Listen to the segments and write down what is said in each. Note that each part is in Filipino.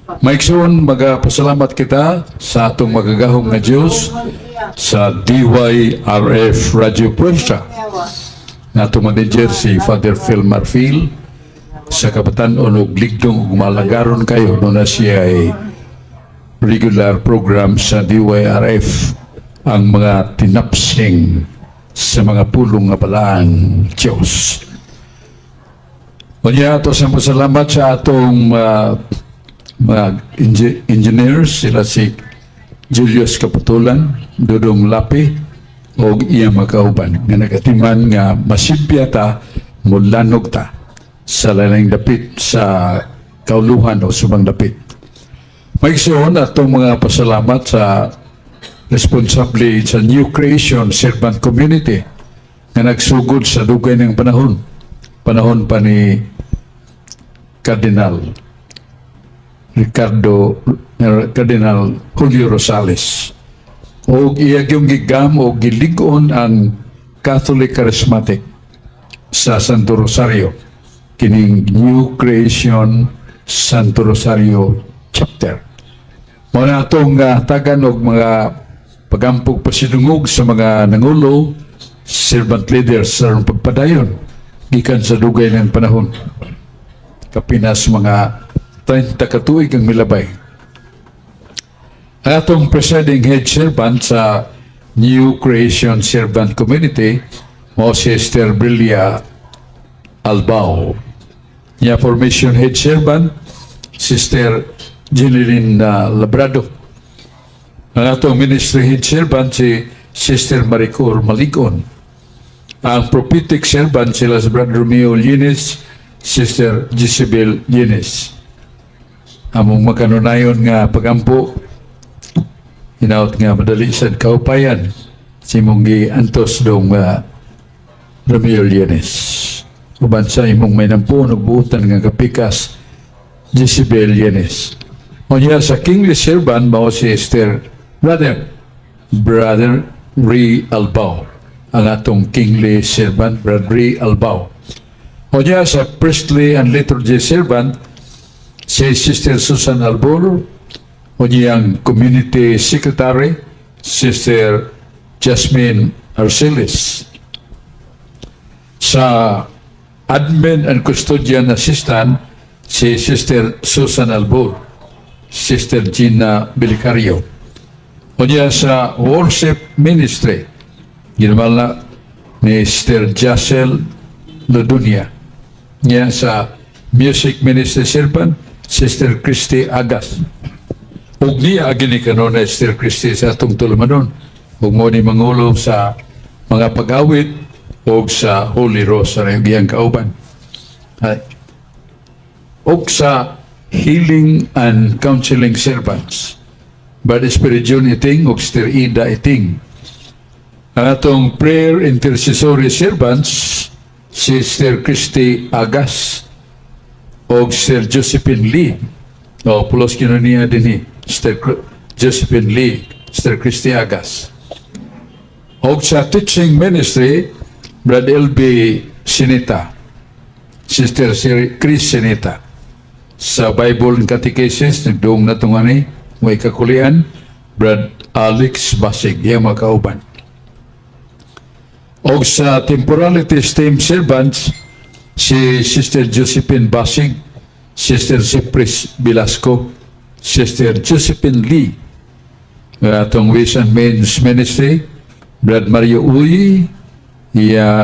Maigsoon, magapasalamat kita sa atong magagahong nga Diyos sa DYRF Radio Prensa na atong manager si Father Phil Marfil sa Kabatanon og Ligdong ug malagaron kayo no na siya ay regular program sa DYRF ang mga tinapsing sa mga pulong nga balaan Diyos. Unya ato sa pasalamat sa atong mga engineers, sila si Julius Kapatulan, Dudong Lapi, o iya makauban nga nagatiman nga masibya ta, mulanog ta sa lalang dapit sa kauluhan o subang dapit. Maigsoon atong mga pasalamat sa responsable sa New Creation Servant Community nga nagsugod sa dugay ng panahon pa ni Cardinal Julio Rosales o iyagyong gigam o giligon ang Catholic Charismatic sa Santo Rosario kining New Creation Santo Rosario Chapter. Muna itong tagan og mga pagampog pasidungog sa mga nangulo, servant leaders sa pagpadayon gikan sa dugay ng panahon. Kapinas mga 30 katuig ang milabay. Ang atong presiding head servant sa New Creation Servant Community mo si Sister Brilia Albao. Niya formation head servant Sister Jeneline Labrado. Ang atong ministry head servant si Sister Maricor Maligon. Ang prophetic servant sila si Brother Romeo Llenes, Sister Jezebel Llenes. Among makanunayon nga pagampo, hinaut nga madali sa kaupayan, si mong antos dong Romeo Llenes. Uban sa imong may nampun o buutan nga kapikas, Jezebel Llenes. O niya sa kingly servant, mao si Sister Brother Ray Albao. Ang atong kingly servant, Brother Ray Albao. O niya sa priestly and liturgy servant, si Sister Susan Albor, o niyang community secretary, Sister Jasmine Arcelis. Sa admin and custodian assistant, si Sister Susan Albor, Sister Gina Bilicario. O niya sa worship ministry, ginamal na ni Sister Jacel Lodunia. Niya sa music ministry servant, Sister Christy Agas. Ug niya agini kanon na Sister Christy sa atong tulumanon. Ug mo ni mangulo sa mga pag-awit ug sa Holy Rosary ug iyang kauban. Ug sa healing and counseling servants. Brother Spiridion Iting ug Sister Ida Iting. Ang atong prayer intercessory servants, Sister Christy Agas o Sister Josephine Lee. O pulos kinuniya din Sister Josephine Lee, Sister Christy Agas. O sa teaching ministry, Brad L.B. Sinita, Sister Chris Sinita. Sa Bible and Catechesis, nagdoong na itong may kakulian, Brad Alex Basig, yung mga kauban. O sa temporality team servants, si Sister Josephine Basig, Sister Cypris Velasco, Sister Josephine Lee, atong Ways and Means Ministry, Brad Mario Uy,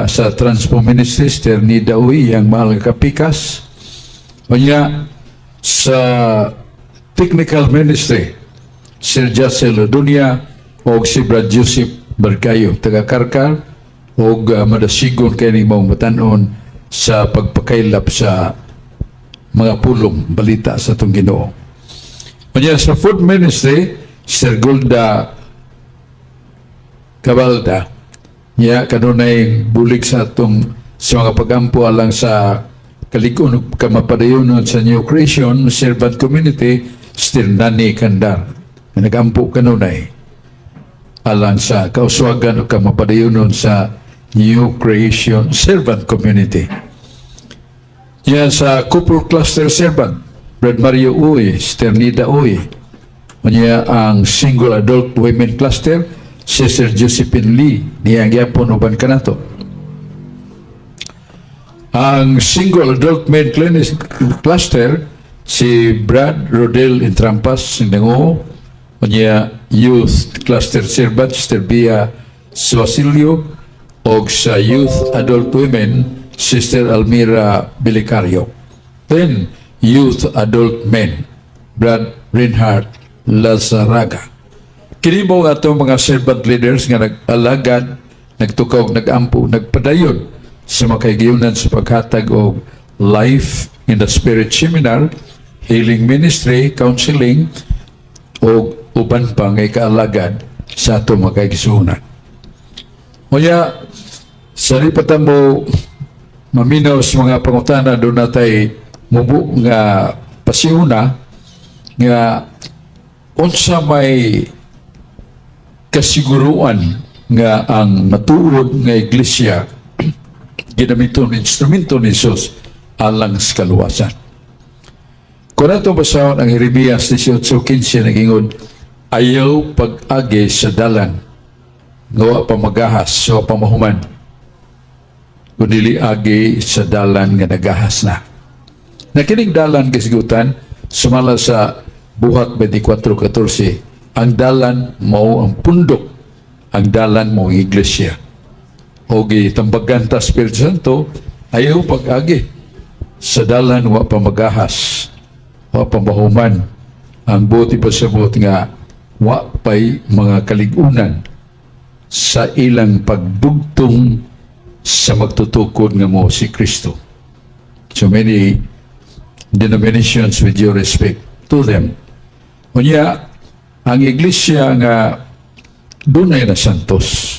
sa Transform Ministry, Sister Nida Uy, yang mahal kapikas. O niya, sa Technical Ministry, Sir Jacel Lodunia, o si Brad Joseph Barcayo, taga-Karkar, o madasigon kayo ni mong matanon sa pagpakailap sa mga pulong balita sa itong Ginoo. Kanya sa Food Ministry, Sir Golda Cabalda, niya kanunay bulig sa itong sa mga pagampo alang sa kalikon kamapadayonon sa New Creation Servant Community, Sir Nani Kandar. Nagampo kanunay alang sa kauswagan o kamapadayonon sa New Creation Servant Community. Yan sa Cooper Cluster Servant, Brad Mario Uy, Sister Nida Uy. Unya ang single adult women cluster, Sister Josephine Lee, niya gyapon uban kanato. Ang single adult men cluster, si Brad Rodel Intrampas, Sindango. Unya youth cluster servant, Sister Bia Suasilio, o sa youth adult women, Sister Almira Bilicario. Then, youth adult men, Brad Reinhardt Lazaraga. Kini mo ato mga servant leaders nga nag-alagad, nagtukaw, nag-ampo, nagpadayon sa makaigyunan sa paghatag o Life in the Spirit Seminar, Healing Ministry, Counseling, o uban pa ngay kaalagad sa ato makaigsunan. Kaya, sa ripatan mo maminaw sa mga pangutana doon natay mubo nga pasiuna nga unsa may kasiguruan nga ang matuod nga iglesia ginamiton instrumento ni Jesus alang sa kaluwasan. Kung nato basahon ang Jeremias 18:15 nagingod, ayaw pag-agi sa dalan ngawa pamagahas so pamahuman kunili agi sa dalan nga nagahas na. Nakining dalan kasigutan sumala sa Buhat 24:14, ang dalan mao ang pundok, ang dalan mao ang iglesia. O gitambagan ta Espiritu Santo, ayaw pag-agi sa dalan wa pamagahas, wa pamahuman, ang buti pasabot nga wa pay mga kaligunan sa ilang pagdugtong sa magtutukod nga mo si Kristo. So many denominations, with due respect to them. Unya, ang iglesia nga doon ay na santos.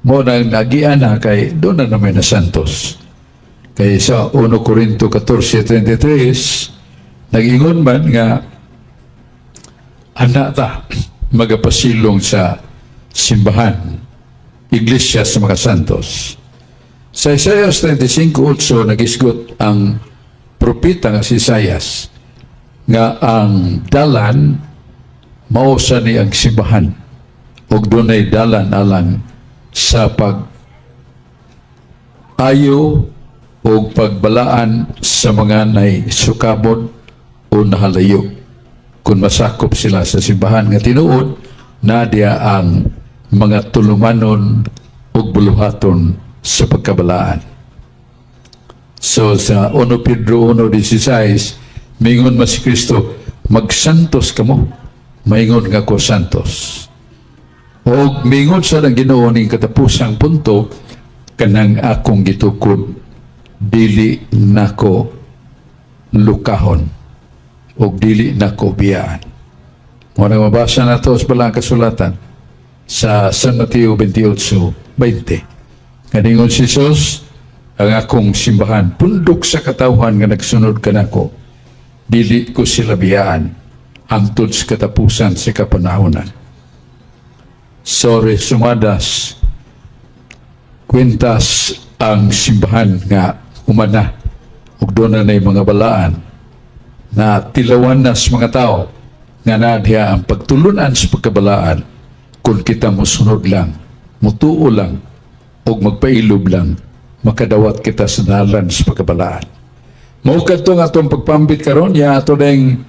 Mo nang nagian na kay doon na naman na santos. Kay sa 1 Corinto 14:33, nag-ingon man nga anak ta magapasilong sa simbahan, iglesia sa mga santos. Sa Isaiah 35:8 nagisgot ang propeta nga si Isaias nga ang dalan mausa ni ang simbahan ug dunay dalan alang sa pag ayo o pagbalaan sa mga nay sukabon o nahalayo kung masakop sila sa simbahan nga tinuod na diya ang mga tulumanon o buluhaton sa pagkabalaan. So sa 1 Pedro 1:16 mingon mas si Kristo, magsantos kamo, maingon nga ko santos. O mingon sa nang Ginoo ning katapusang punto, kanang akong gitukod, dili nako lukahon, o dili nako biyaan. Muna mabasa na ito sa balang kasulatan sa San Mateo 28:20. Kaningon si Jesus, ang akong simbahan, pundok sa katawhan nga nagsunod kanako, dili ko sila biyaan hangtod sa katapusan sa kapanahonan. Sorry, sumadas kwintas ang simbahan nga umana ug doon na mga balaan na tilawan na sa mga tao nga nadya ang pagtulunan sa pagkabalaan kung kita musunod lang, mutuo lang ug magpailob lang, makadawat kita sa dalan sa pagkabalaan. Maukad to nga itong pagpambit karon ya ato ding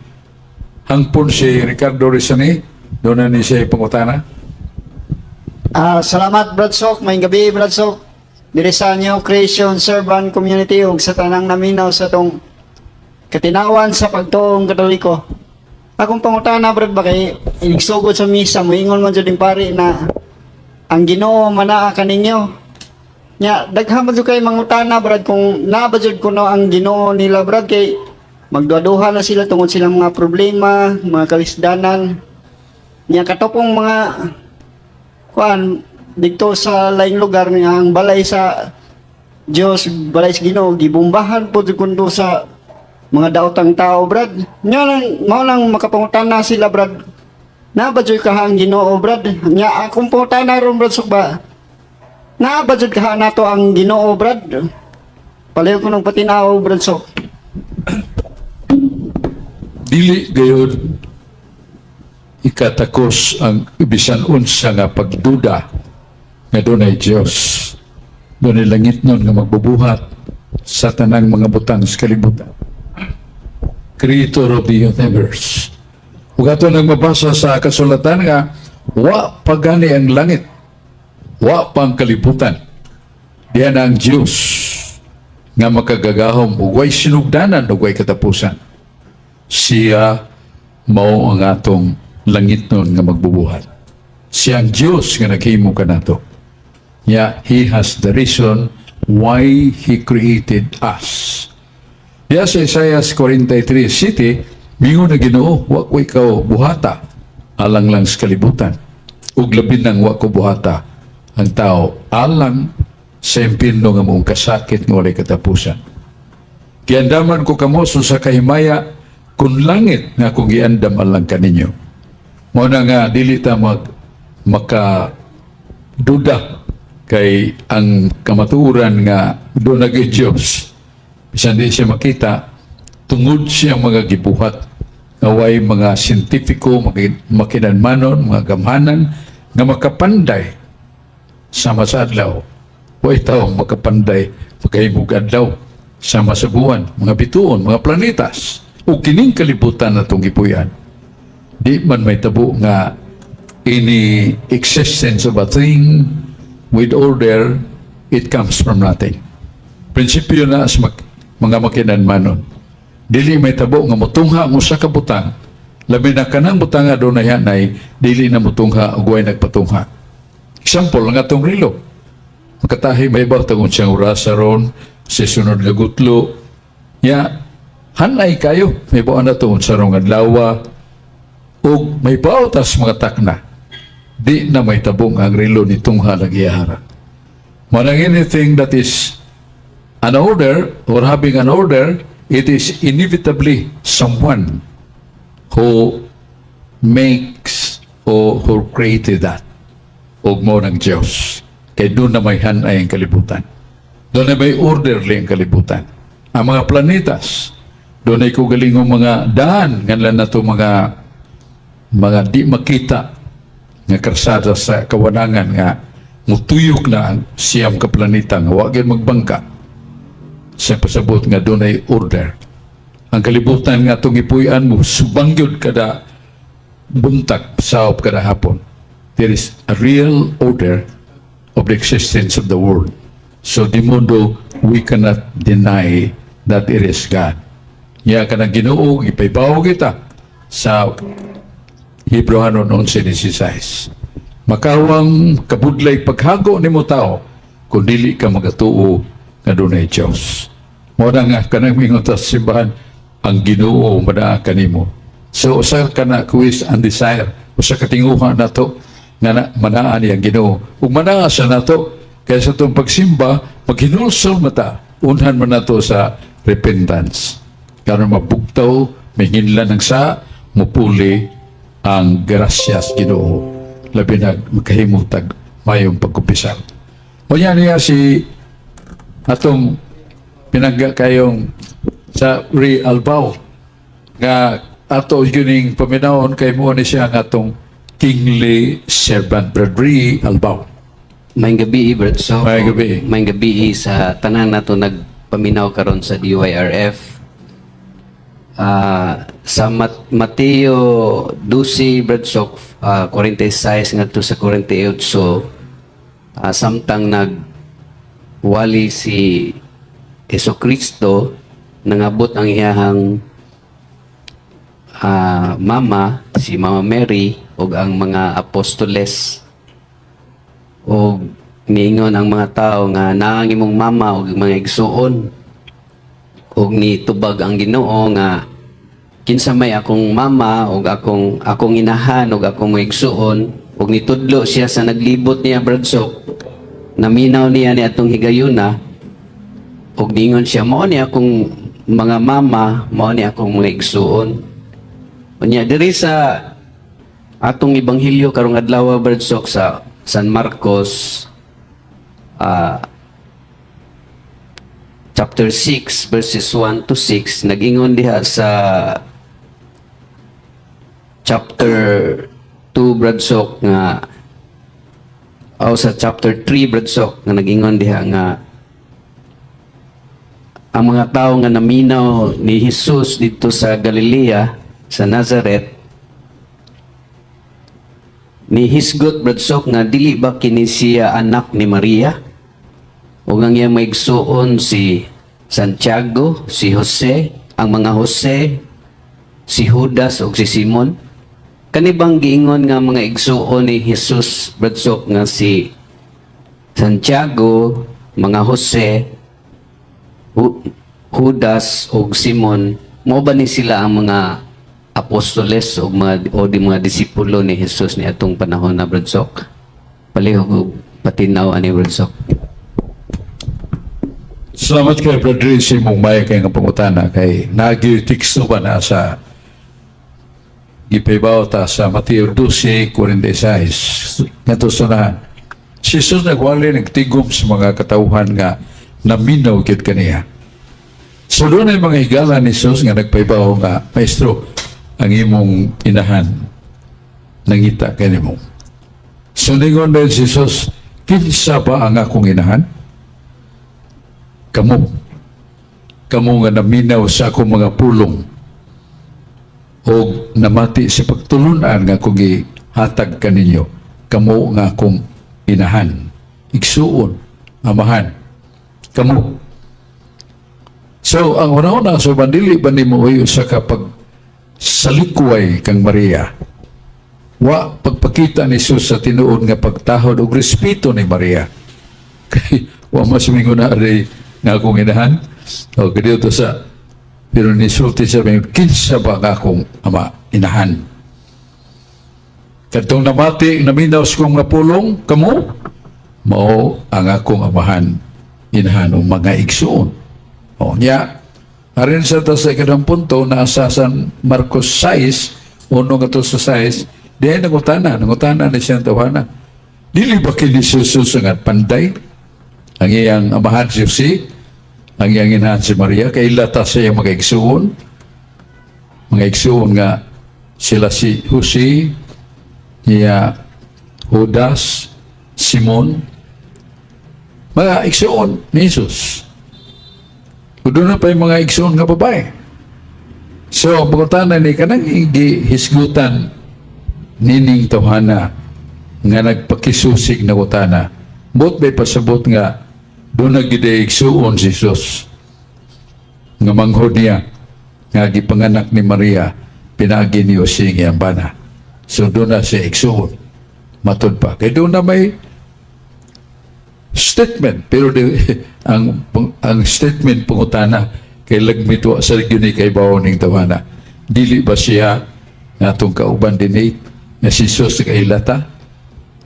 hangpon si Ricardo Rizani, doon na ni siya pangutana. Salamat Brad Sok, may gabi Brad Sok. Diri sa New Creation Servant Community ug sa tanang naminaw sa tong katinawan sa pagtuong Katoliko. Akong pangutana Brad ba kay igsugod sa misa moingon man jud pari na ang Ginoo manaa kaninyo. Nya daghan man jud kay mangutana Brad kung naa ba jud kuno ang Ginoo nila Brad kay magduha na sila tungod silang mga problema, mga kalisdanan. Nya katopong mga kuan dito sa laing lugar nga ang balay sa Dios, balay sa Ginoo gibombahan po jud kundo sa mga daotang tao Brad. Nya lang mao lang makapangutana sila Brad. Na ba jud ka ang Ginoo Brad? Nya akong pangutana ron Brad Sok ba? Na ba jud ka nato ang Ginoo Brad? Palayo ko ng patinaw Brad Sok. dili gayon ikatakos ang bisan unsa nga pagduda nga dunay Dios. Dunay langit nun nga magbubuhat sa tanang mga butang sa kalibutan. Creator of the universe. Ug ato nang mabasa sa kasulatan nga wa pagani ang langit, wa pang kalibutan. Diyan ang Diyos nga makagagahom ug way sinugdanan ug way katapusan. Siya mao ang atong langit nun nga magbubuhat. Siya ang Diyos nga naghimo kanato. Yeah, He has the reason why He created us. Yeah, sa Isaiah 43:7, mingon na Ginoo, wa ko ikaw buhata, alang lang sa kalibutan. Ug labi nang wa ko buhata ang tao, alang sa impierno nga mong kasakit nga walay katapusan. Giandaman ko kamo sa kahimaya, kun langit nga kung giandam alang kaninyo. Mao na nga dili ta makaduda kay ang kamatuoran nga doon nagay Diyos. Bisan di siya makita, tungod siya mga gibuhat, naway mga sintipiko, makinanmanon, mga gamhanan, nga makapanday sama sa adlaw. Way tao makapanday, makahimog adlaw, sama sa buwan, mga bituon, mga planetas, o kining kalibutan na itong gipuyan. Di man may tabo nga any existence of a thing with order, it comes from nothing. Prinsipyo na sa mga makinanmanon. Dili may tabo nga mutungha mo sa kabutang, labi na kanang butang nga doon na yan ay dili na mutungha o guway nagpatungha. Example, ang atong rilo. Makatahi may ibaw tagon siyang orasa ron, sa sunod nga gutlo. Ya, hanay kayo, may ibaw na tagon sa rong adlawa, o may ibaw tas mga takna. Di na may tabong ang rilo ni tungha nagyahara. Manang anything that is an order or having an order, it is inevitably someone who makes or who created that. O mo ng Diyos. Kaya doon na may hanay ang kalibutan. Doon na may orderly ang kalibutan. Ang mga planetas, doon ay kugalingong mga daan, ganlan na ito mga di makita nga karsada sa kawanangan nga mutuyok na ang siyam ka planeta nga wagin magbangka sa pasabot nga doon ay order. Ang kalibutan nga itong ipuyan mo, subangyod kada buntag, saop kada hapon. There is a real order of the existence of the world. So di mundo, we cannot deny that it is God. Nga ka na Ginoo, ipaibaw kita sa Hebreano 11:16. Makawang kabudlay paghago ni mo tao kung dili ka magatuo nga dunay Diyos. Mo na nga kanang mingon sa simbahan, ang Ginoo madaa kanimo. So usa ka na quiz and desire, usa ka tinguha na to nga manaan niyang Ginoo. Ug manaa sa nato kaysa itong pagsimba, maghinulsol mata, unhan man nato sa repentance. Karon mabugtaw, may hinlan ng sa, mupuli ang grasyas Ginoo. Labi na makahimutag mayong pagkumpisal. O yan niya si atong pinangga kayong sa Ri Albao nga ato yuning paminawon kay mo ni siya nga atong kingly servant Brad Ri Albao. Maayong gabi, Brad. So, Maayong gabi. Maayong gabi sa tanan nato nagpaminaw karon sa DYRF. Sa Mateo 12, Brad, so, 46 ngadto sa 48, samtang nagwali si Jesucristo, nangabot ang iyahang mama, si Mama Mary, o ang mga apostoles, o niingon ang mga tao nga naang imong mama o mga igsuon, o nitubag ang Ginoo nga kinsa may akong mama o akong inahan o akong igsuon, o nitudlo siya sa naglibot niya, Bradsok, naminaw niya ni atong higayuna, o ningon siya, mao ni akong mga mama, mao ni akong mga igsuon. Unya diri sa atong ebanghelyo karong adlaw, Bradsok, sa San Marcos chapter 6 verses 1 to 6, nag-ingon diha sa chapter 2 Bradsok nga sa chapter 3 Bradsok nga nagingon diha nga ang mga tao nga naminaw ni Jesus dito sa Galilea, sa Nazareth, ni hisgot Bradsok nga dili ba kini siya anak ni Maria? O ang iyang maigsuon si Santiago, si Jose, ang mga Jose, si Judas o si Simon? Kanibang giingon nga mga igsuon ni Jesus Bradsok nga si Santiago, mga Jose, Judas o Simon, mo ba ni sila ang mga apostoles o di mga disipulo ni Jesus ni atong panahon na Bradsok? Palihog patinaw ani Bradsok. Salamat kay Brother si mong may kay nga pangutana kay nagi-teksto ba na sa ipaibaw ta sa Mateo 12:46 ngadto sunahan. Si Jesus nagwali nagtigom sa mga katawhan nga naminaw gyud kaniya. So doon ay mga higala ni Jesus nga nagpaibaw nga, Maestro, ang imong inahan nangita kanimo. So ningon din si Jesus, kinsa ba ang akong inahan? Kamu nga naminaw sa akong mga pulong o namati sa pagtulunan nga kung ihatag kaninyo, kamu nga akong inahan, igsuon, amahan, kamu. So, ang una-una, so bandili ba ni mo sa kapag salikway kang Maria, wa pagpakita ni Jesus sa tinuod nga pagtahod o respeto ni Maria. Kay wa mas mingo na rin nga akong inahan. O, ganito to sa, pero nisulti sa mga, kinsa ba nga akong ama, inahan? Katong namati, naminaw sa kong napulong, kamo, mao ang akong amahan, inahan, o mga igsuon. O, niya, arin sa ta sa ikadang punto, na asasan Marcos 6, uno nga to sa 6, dihay nangutana ni siyang tawanan. Dili ba kini Jesus nga panday? Ang iyang amahan si Jose, ang iyang inahan si Maria, kay lata sa iyang mga igsuon nga sila si Jose, niya Judas, Simon, mga igsuon ni Jesus. Kudo na pa yung mga igsuon nga babae. So, pagkutanan ni kanang hisgutan nining tawhana nga nagpakisusig na kutana. Bot may pasabot nga doon nagide igsuon si Jesus. Nga manghod niya nga gipanganak ni Maria pinagi ni Jose nga bana. So doon na siya igsuon. Matod pa. Kaya doon na may statement, pero ang statement pangutana kay lagmito sa yun kay bawoning tawana. Dili ba siya natong kauban dinate na si Jesus kay lata?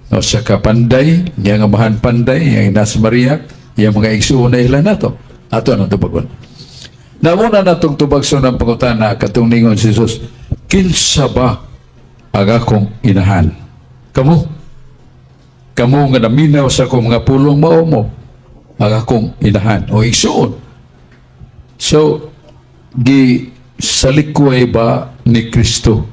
No, sa kapanday, yang amahan panday, yang nasa Maria, yang mga igsuon na ilan nato. Ato ang tubagon. Nauna natong tubagso ng pangutana katong ningon si Jesus, kinsa ba ang akong inahan? Kamu nga naminaw sa akong mga pulong mao mo, ang akong inahan o igsuon. So, salikway ba ni Kristo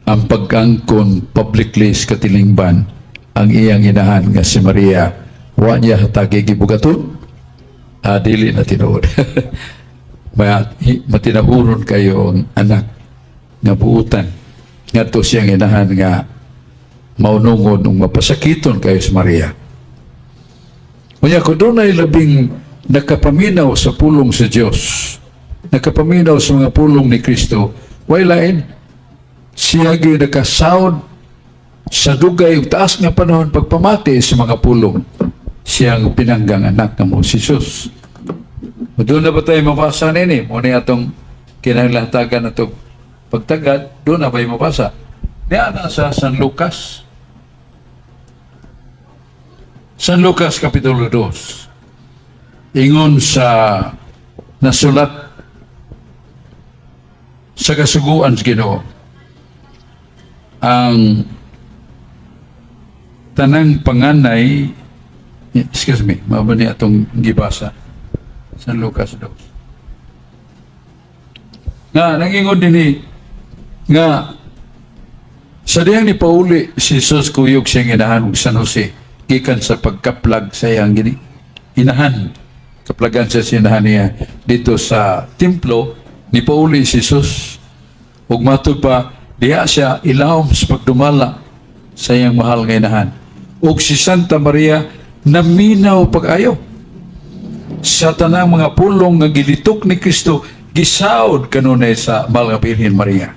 ang pag-angkon publicly sa katilingban ang iyang inahan nga si Maria, wa niya hatagi gibugaton? Dili na tinuod. Matinahuron kayo ang anak nga buutan nga to siyang inahan nga maunungon ng mapasakiton kayo sa Maria. Kanya kung doon ay labing nakapaminaw sa pulong sa Diyos, nakapaminaw sa mga pulong ni Kristo, wailain, siya gyud nakasound sa dugay ug taas nga panahon pagpamati sa mga pulong siyang pinanggang anak nga mo si Jesus. Doon na ba tayo mabasa nini? Muna atong kinahanglan atong pagtagad, doon na ba yung mabasa? Diyan na sa San Lucas. San Lucas Kapitulo 2. Ingon sa nasulat sa kasuguan sa Ginoo ang tanang panganay, excuse me, mabani atong gibasa San Lucas 2. Nga nangingon dinhi nga Sa diyang ni Pauli, si Jesus kuyog siyang inahan ug San Jose, gikan sa pagkaplag sa iyang inahan. Kaplagan siya sinahan niya dito sa templo ni Pauli si Jesus. Ug matud pa, diha siya ilawom sa pagdumala sa iyang mahal nga inahan. Ug si Santa Maria naminaw pag-ayo sa tanang mga pulong nga gilitok ni Kristo, gisaod kanunay sa mahal nga Birhen Maria.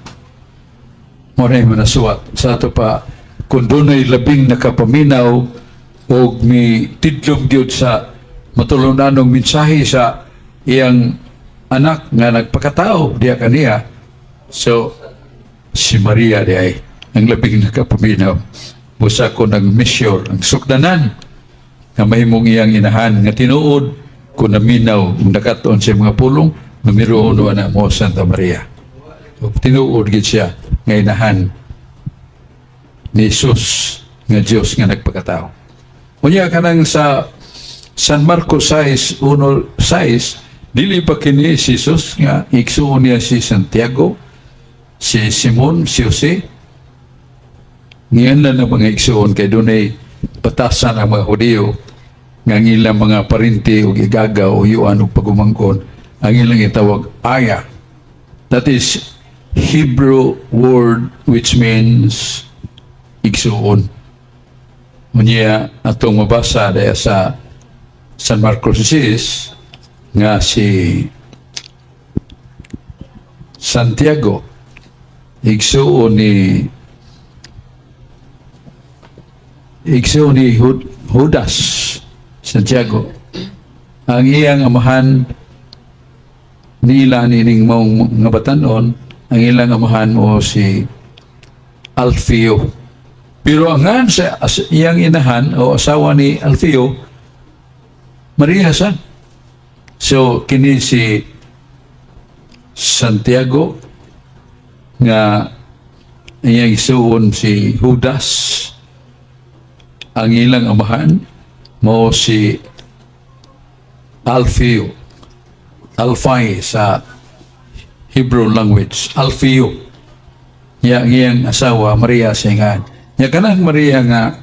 Muna yung manasuwat sa ato pa, kung doon ay labing nakapaminaw o may tidlom gyud sa matulunanong mensahe sa iyang anak nga nagpakatao diya kaniya. So, si Maria di ay ang labing nakapaminaw. Busa ko ng measure, ang sukdanan nga mahimong iyang inahan nga tinuod kung naminaw ang nakatoon sa mga pulong, numero 1 na mo Santa Maria. So, tinuod gid siya nga inahan ni Jesus nga Dios nga nagpakatao. Unya kanang sa San Marcos 6:1-6, dili pa kini si Jesus nga igsuon niya si Santiago, si Simon, si Jose. Ngayon lang ang mga igsuon kay dunay batasan ang mga Hudiyo nga ang ilang mga parinti o igagaw o yuan o pagumangkon ang ilang itawag aya. That is Hebrew word which means igsuon. Unya atong mabasa daya sa San Marcos 6 nga si Santiago igsuon ni Judas Santiago ang iyang amahan nila nining maong nga batanon ang ilang amahan o si Alfeo. Pero ang nga sa iyang inahan o asawa ni Alfeo, Maria san. So, kini si Santiago nga iyang isuon si Judas, ang ilang amahan mo si Alfeo. Alfai sa Hebrew language. Alfeo. Iyang asawa, Maria singan. Ya kanang Maria nga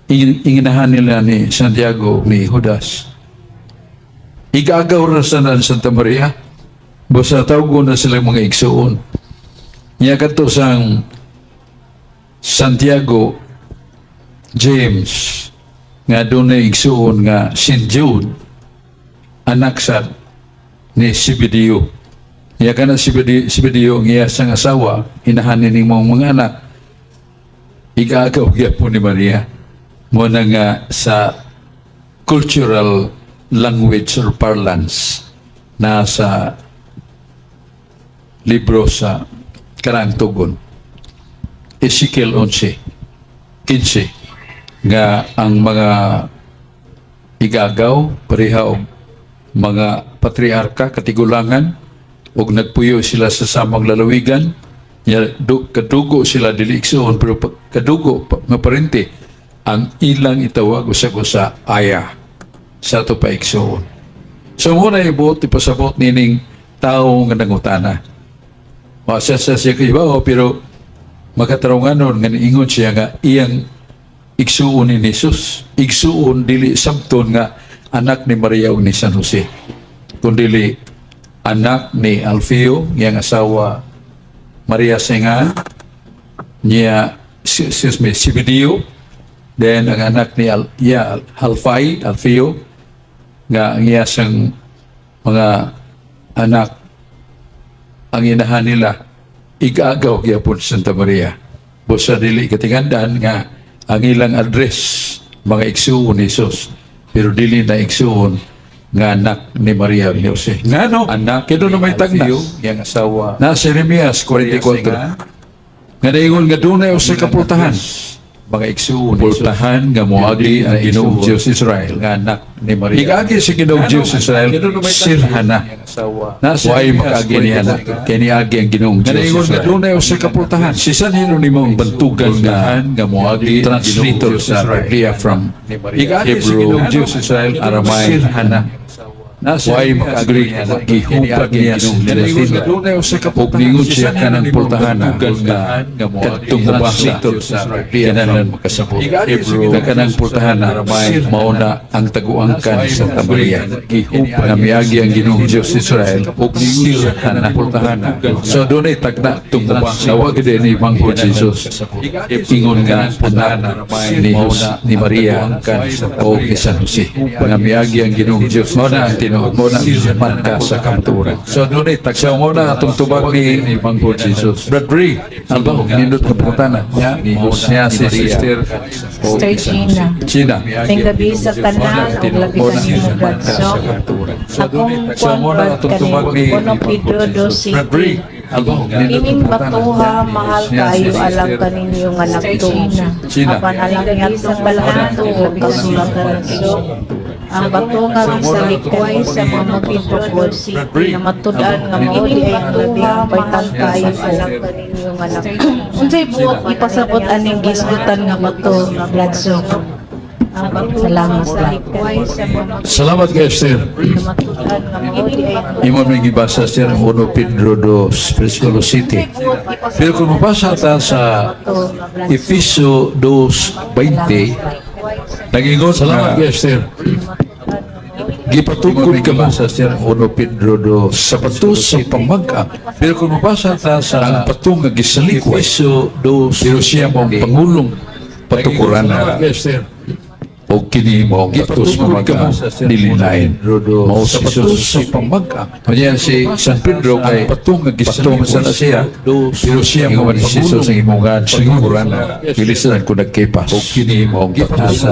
inginahan nila ni Santiago ni Judas. Igagaw ra sa Santa Maria. Basta tawgo na silang mga igsuon. Ya kadto sang Santiago James nga dunay igsuon nga Saint Jude anak sa ni Zebedeo. Ya kana Zebedeo ang iya sang asawa inahan ni mga anak. Igagaw gyapon ni Maria. Muna nga sa cultural language or parlance na sa libro sa karang tugon Ezekiel 11:15 nga ang mga igagaw pareha og mga patriarka katigulangan og nagpuyo sila sa samang lalawigan kadugo sila dili igsuon pero kadugo nga parente ang ilang itawag usag sa aya sa to pa igsuon. So muna ibuot ipasabot nining tao nga nangutana. Siya kaibaw pero makatarunganon nga niingon siya nga iyang igsuon ni Jesus. Igsuon dili sabton nga anak ni Maria ug ni San Jose. Kundi anak ni Alfeo, iyang asawa Maria Senga, niya Zebedeo, then ang anak ni Alfeo, nga ang iya sang mga anak ang inahan nila igagaw gyapon Santa Maria. Busa dili katingandan nga ang ilang address mga igsuon ni Jesus, pero dili na igsuon nga anak ni Maria ni Jose. Ngano anak kedo na may tagnas yang asawa na si Jeremias 44 nga daingon nga dunay usa ka pultahan mga igsuon pultahan nga moagi ang Ginoong Dios Israel nga anak ni Maria. Igagi si Ginoong Dios Israel sirhana na way makaagi ni anak kay niagi ang Ginoong Dios Israel. Nga dunay usa ka pultahan si sanino nimo ang bantugan nga moagi translator sa Biblia from Hebrew Dios Israel Aramaic sirhana Why mag-agree na gihupag niya sa Palestina ug ningon siya kanang pultahan kadtong mabasa kinanan makasabot na kanang pultahan mauna ang taguangkan sa Santa Maria na miagi ang Ginoong Diyos Israel ug ningon kanang pultahan. So doon ay tagna itong nawag din ni Manghod Jesus ingon nga anak ni Maria o ni San Jose na miagi ang Ginoong Diyos mauna ang tinuod mo na marka sa kamaturan. So doon ay tagsaw mo na itong tubag ni Manghod Jesus. Brad Ray, alba, minut na putana ni host niya si Sister Sister Gina. May gabi sa tanan, ang labi ka niyo mo Bradso. Akong konvert kanino, Puno Pedro 12. Brad Ray, alba, Kining batuha, mahal kayo, alam kanin yung anak to. Apan alam niya sa balato, kasulat ka Bradso. Ang bato nga sa likoy sa mga Pedro City na matudan nga mauli ay ang labi ang paitang kayo, alam kanin yung anak to. Unsay buot ipasabot aning gisgutan nga bato, Bradso. Salamat sa likoy sa mga salamat kay Esther. matudan nga mauli ay ang Imo may gibasa Sir 1 Pedro 2 versículo 7. Pero kung mabasa ta sa Efeso 2:20, nagingon salamat kay Esther. Gipatukod ka mo sa Sir 1 Pedro 2 sa patos sa pamag-ang. Pero kung mabasa ta sa ang patong nga gisalikwa Efeso 2, pero siya mo ang pangulong patukuran na o kini mo ang patos mamaga nilinain mao si Jesus sa pamag-ang. Kanya si San Pedro kay patong sa siya pero siya mo ni Jesus ang imungan siguran bilisan ko nagkepas o kini mo ang patos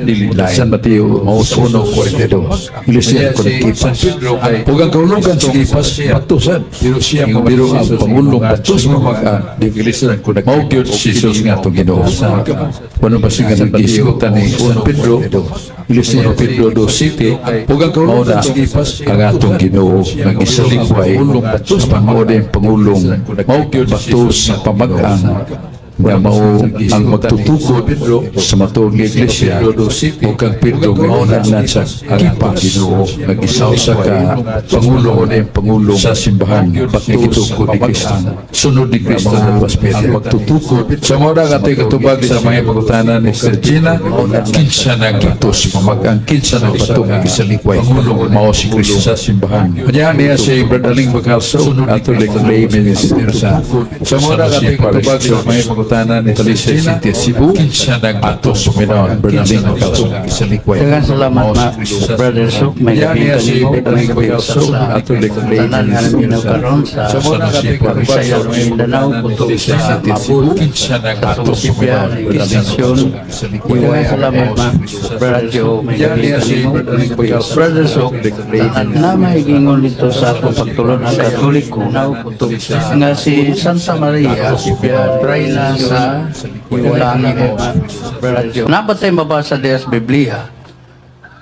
nilinain. San Mateo mao sa 1:42 bilisan ko nagkepas ug ang kahulugan sa kepas patusan pero siya mo ang pangulong patos mamaga bilisan ko nagkepas mao gyud si Jesus nga to Ginoo. Kuno ba siya nga nagisutan ni San Pedro, Ilisino Pedro 2:7, ug ang kauna ang atong Ginoo nga gisalingway sa pangudeng pangulong mao gyud batos sa pamag-ang nga mao ang magtutukod sa matuong nga iglesia ug kang Pedro nga mauna sa kipang Ginoo nga gisawsa ka pangulong sa simbahan pagkitukod ni Kristo sunod ni Kristo ang magtutukod sa mga nga katubag sa mga pagutanan ni Sister Gina kinsa na gitos pamag-ang kinsa na batong nga gisalikway mao si Kristo sa simbahan kanya niya si Bradaling Bagalso ato lay minister sa mga nga katubag sa mga pagutanan ni Talisay City Cebu kinsa nagbato suminaw Bernaling Bagalso sa likway. Daghang salamat Brother Sok, may gabi sa ato lay tanan nga naminaw karon sa Bisaya ug Mindanao kutob sa Mabul kinsa nagbato Sibya suminaw Istasyon. Daghang salamat Radyo, may gabi sa Brother Sok, na mahigingon dito sa akong pagtulon ang Katoliko nga si Santa Maria Reina sa Ulangin mo radyo. Nabatay mabasa diya sa Biblia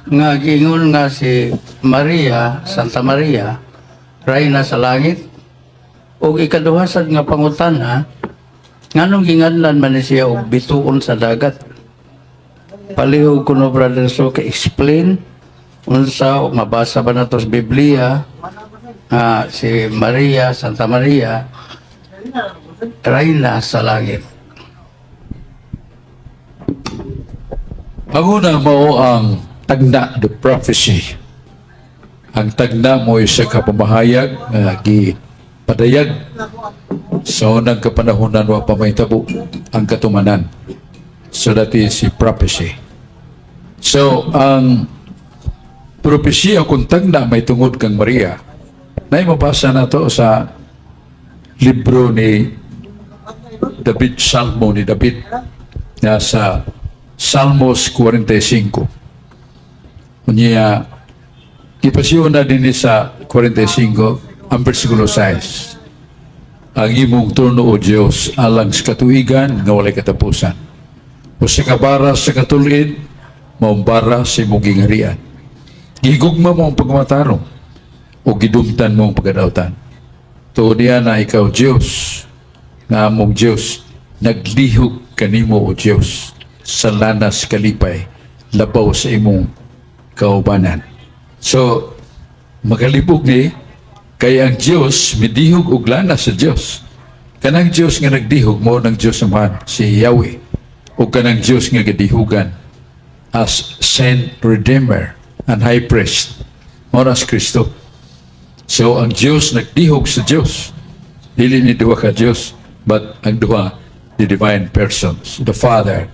nga giingon nga si Maria, Santa Maria, Reina sa langit ug ikaduhasad nga pangutana nganong ginganlan man ni siya og bituon sa dagat. Palihog kuno Brother so ka-explain unsa mabasa ba nato sa Biblia si Maria, Santa Maria, Reina sa langit. Ang una mo ang tagna, the prophecy. Ang tagna mo isa ka pamahayag nga gipadayag sa unang kapanahunan wa pa mahitabo ang katumanan. So that is the prophecy. So ang propesya kung tagna may tungod kang Maria na mabasa na to sa libro ni David, Salmo ni David na sa Salmos 45. Unya, ipasiyon na din sa 45 ang versikulo 6. Ang imong turno o Diyos alang sa katuigan nga walay katapusan. O sa kabara sa katulid, maumbara sa imong gingharian. Gigugma mo ang pagmatarong o gidumtan mo ang pagkadautan. Tuod niya na ikaw Diyos, nga among Diyos, naglihog kanimo o Diyos sa lanas kalipay, labaw sa imong kaubanan. So, magalibog ni kay ang Dios midihog og lana sa Dios. Kanang Dios nga nagdihog mo ng Dios naman si Yahweh. O kanang Dios nga gadihugan as Saint Redeemer and High Priest mo as Kristo. So ang Dios nagdihog sa Dios. Dili ni duha ka Dios, but ang duha the divine persons, the Father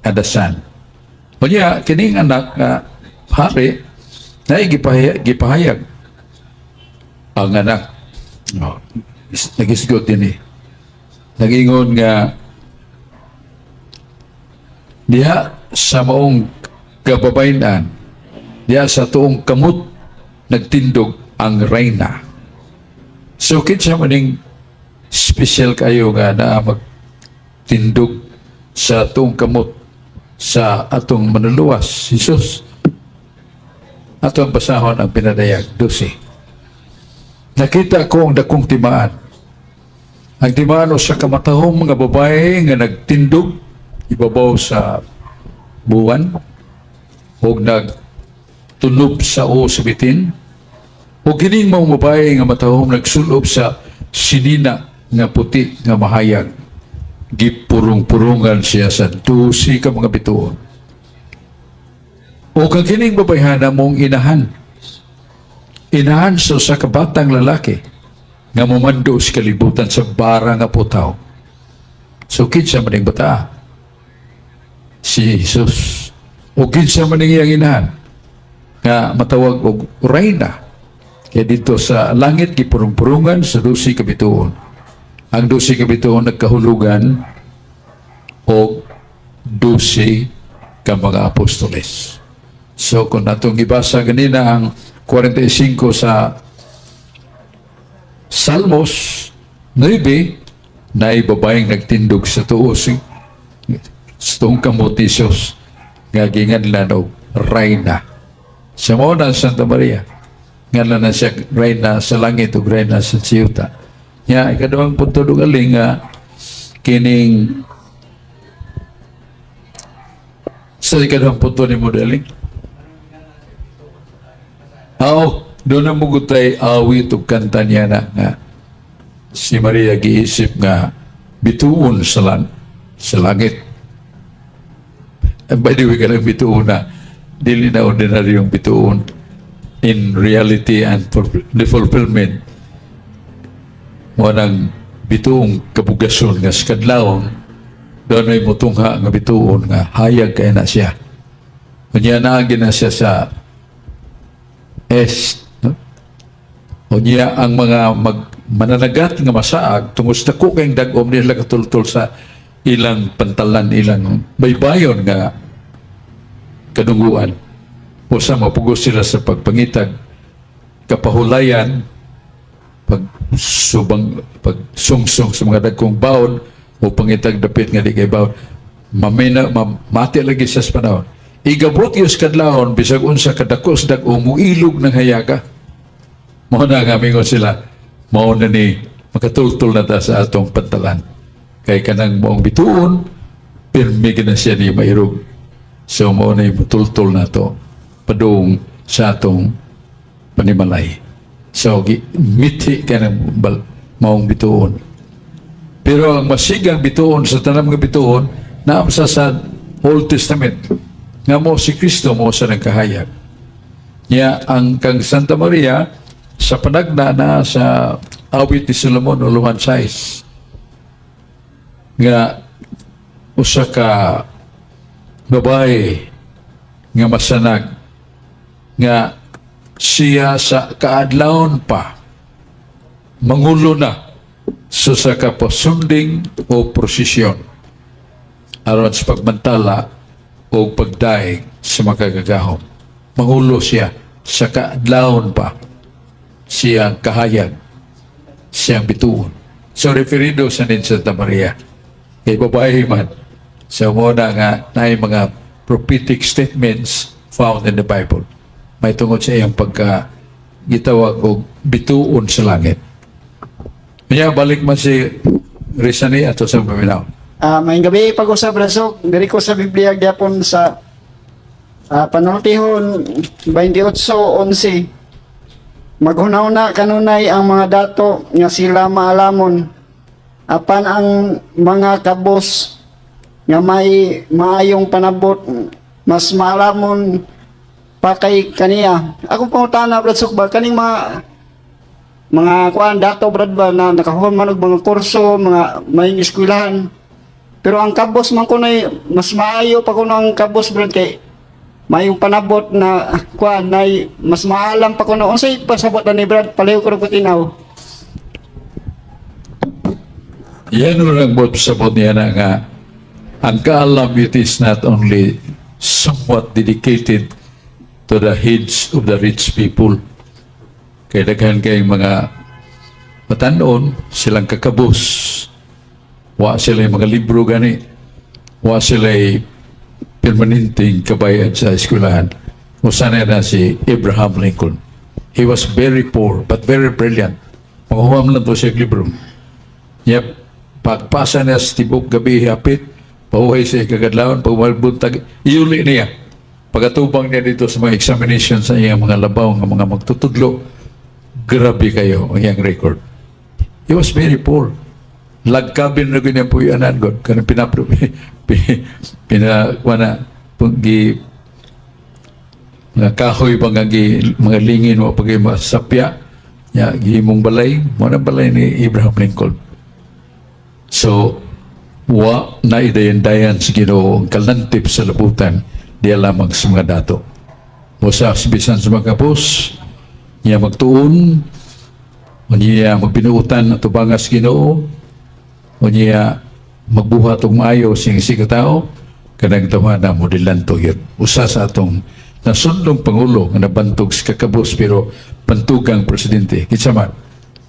and the Son. Kunya kining anak nga hari na gipahayag ang anak. No, nagisgot din nagingon nga diha sa maong kababayan, diha sa tuong kamot nagtindog ang reyna. So kinsa maning special kayo nga na magtindog sa tuong kamot sa atong manuluwas, Jesus. Atong basahon ang pinadayag 12. Nakita ko ang dakong timaan. Ang timaan sa kamatahong mga babae nga nagtindog ibabaw sa buwan o nagtunob sa bitin o kining mga babae nga matahong nagsulob sa sinina nga puti nga mahayag. Gipurong-purungan siya sa 12 ka mga bituon. O kakining babayhana mong inahan sa kabatang lalaki nga mamando sa kalibutan sa bara nga putaw. So kinsa maning bata? Si Jesus. O kinsa maning iyang inahan nga matawag og reyna. Kaya dito sa langit gipurong-purungan sa 12 ka bituon. Ang 12 ka bituon nagkahulugan o 12 ka mga apostoles. So kung natong ibasa ganina ang 45 sa Salmos 9 na babaeng nagtindog sa tuos sa tuong kamotisos nga ginganlan og reyna. Sa muna Santa Maria ngalan na siya reyna sa langit o reyna sa siyuta. Ikaduhang punto dugaling nga kining sa ikaduhang punto ni modeling. Doon na mugutay awit o kanta niya na nga si Maria giisip nga bituon sa langit. And by the way, kanang bituon na dili na ordinaryong bituon in reality and for the fulfillment mo ng bituong kabugason nga sa kadlawon doon ay mutungha nga bituon nga hayag kaya na siya. Kanya naagin na siya sa o niya ang mga mananagat nga masaag tungos na ko kayong dagom nila katultol sa ilang pantalan, ilang baybayon nga kadunguan. O sa mapugos sila sa pagpangitag, kapahulayan, pagsungsong sa mga dagkong baon o pangitag dapit nga di kay baon. Mati lagi sa panahon. Igabot yus kadlawon, bisag unsa kadakos dagom, muilog ng hayaga. Mao na nga mingon sila, mao na ni makatultol na ta sa atong pantalan. Kay kanang moong bituon, pirmi na siya ni mairog. So mao na matultol na to padung sa atong panimalay. So mithi ka ng maong bituon. Pero ang masigang bituon sa tanang nga bituon, naamsa sa Old Testament, nga mo si Kristo mo sa nagkahayag. Niya ang kang Santa Maria, sa panagna na sa awit ni Solomon uluhan 6 nga usa ka babae nga masanag nga siya sa kaadlawon pa mangulo na sa kapasunding o prosesyon aron sa pagmantala o pagdaig sa makagagahom. Mangulo siya sa kaadlawon pa siyang kahayag, siyang bituon. So, referido sa nin Santa Maria. Kay babae man, sa muna nga na mga prophetic statements found in the Bible. May tungod sa iyang gitawag o bituon sa langit. Kaya balik man si Rizani ato sa paminaw. May gabi pag-usap Brasok, diri ko sa Biblia gyapon sa panultihon 28:11. Maghunaw-na kanunay ang mga dato nga sila maalamon. Apan ang mga kabos nga may maayong panabot, mas maalamon pa kay kaniya. Akong pangutana, Brad Sukba, kaning mga kuan dato, Brad, ba, na nakahuman man og mga kurso, mga may eskwelahan. Pero ang kabos man kunay mas maayo pa kuno ang kabos, Brad, kay mayong panabot na kuan nay mas maalam pa kuno unsay pasabot ni Brad, palayo ko ug tinaw. Yan ang sabot niya na nga, ang kaalam, it is not only somewhat dedicated to the heads of the rich people. Kaya daghan kay mga matanon, silang kakabos. Wa sila mga libro gani. Wa sila permanenteng kabayan sa eskwelahan. Usa na si Abraham Lincoln. He was very poor but very brilliant. Maghuwam lang to siya libro. Yep. Pagpasa niya sa tibok gabi hapit, pahuhay siya kagadlawan, pagmalbuntag, iuli niya. Pagkatubang niya dito sa mga examination sa iyang mga labaw, ng mga magtutudlo, grabe kayo ang iyang record. He was very poor. Lagkabin na ganyan po yung anangod. Kanang mga kahoy mga lingin mo pag masapya, gihimong balay, mga balay ni Abraham Lincoln. So, wa na idayan-dayan sa Ginoo ang kalantip sa labutan diya lamang sa mga dato. O sa bisan sa mga kapos, niya magtuon, o niya magbinuutan at tubangas Ginoo, o niya magbuhat og maayo sing sikatao, kanang tama na modelanto yun. Usa sa atong nasundong Pangulo nga nabantog sa kakabos pero pantugang presidente. Kitsa man,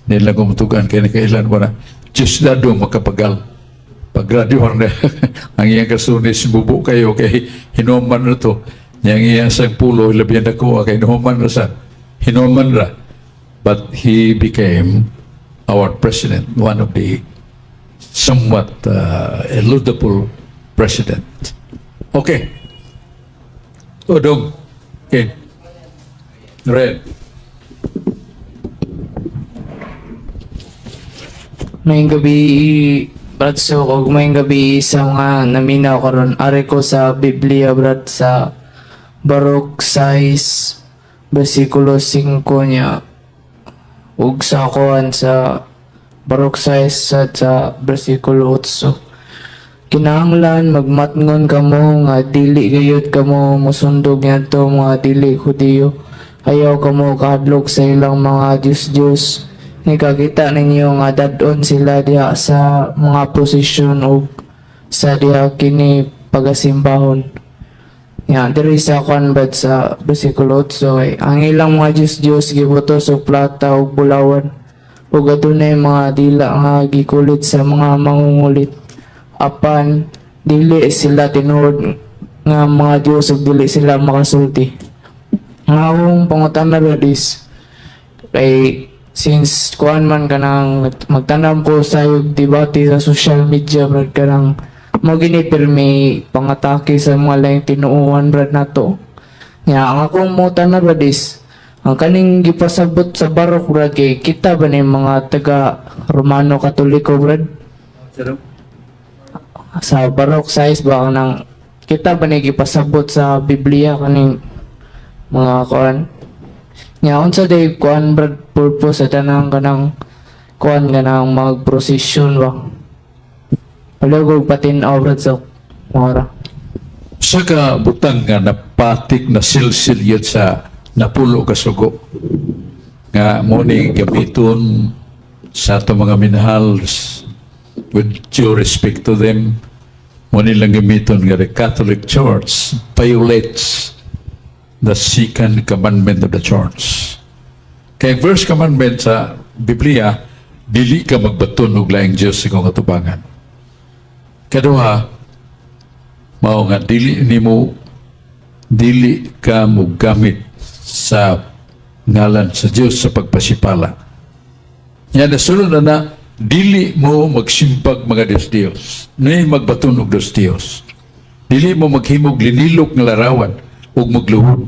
nila gumutugan kaya nakailan mo na Diyos dado makapagal. Pag-graduar na, ang iyang kasunis, bubo kayo kay hinuman na to. Yang iyang sang pulo, labihan ako, kay hinuman na sa. Hinuman na. But he became our president, one of the somewhat eludible president. Okay. Odong. Okay. Red. Mayong gabi, Brad, so kung mayong gabi sa mga naminaw karon ari ko sa Biblia, Brad, sa Baruch 6 versikulo 5 niya ug sa kuan sa Baruch 6 sa versikulo 8. Kinahanglan magmatngon kamo nga dili gayud kamo mosundog ngadto mga dili Hudiyo. Ayaw kamo kahadlok sa ilang mga Diyos-Diyos. Nakakita ninyo nga dadon sila diha sa mga posisyon o sa diha kini pagasimbahon. Diri sa kanbad sa versikulo 8, ang ilang mga Diyos gibutos og plata ug bulawan ug adunay mga dila nga gikulit sa mga mangungulit. Apan dili sila tinuod nga mga Dios ug dili sila makasulti. Ang akong pangutana radis kay since kuan man kanang magtanam ko sa debate sa social media, Brad, kanang mo gini pirmi pangatake sa mga laing tinuuhan, Brad, nato. Ang akong muta na, Brad, is ang kaning gipasabot sa Baruch, Brad, kay kita ba ni mga taga Romano Katoliko, Brad? Sa Baruch 6 ba nang kita ba ni gipasabot sa Biblia kaning mga kuan? Unsa day kuan, Brad, purpose sa tanang kanang kuan kanang magprosesyon ba? Palugog patinaw, Brad, sa mora. Sa kabutang nga napatik na silsil yun sa napulo kasugo. Nga mo ni gamiton sa itong mga minahal with due respect to them. Mo nilang gamiton nga the Catholic Church violates the second commandment of the church. Kaya first commandment sa Biblia, dili ka magbaton og laing Dios sa kong katubangan. Kaduha, mao nga dili ka mo gamit sa ngalan sa Dios sa pagpasipala. Yan nasunod na dili mo magsimpag mga Dios. Nay magbaton og Dios. Dili mo maghimog linilok nga larawan ug magluhod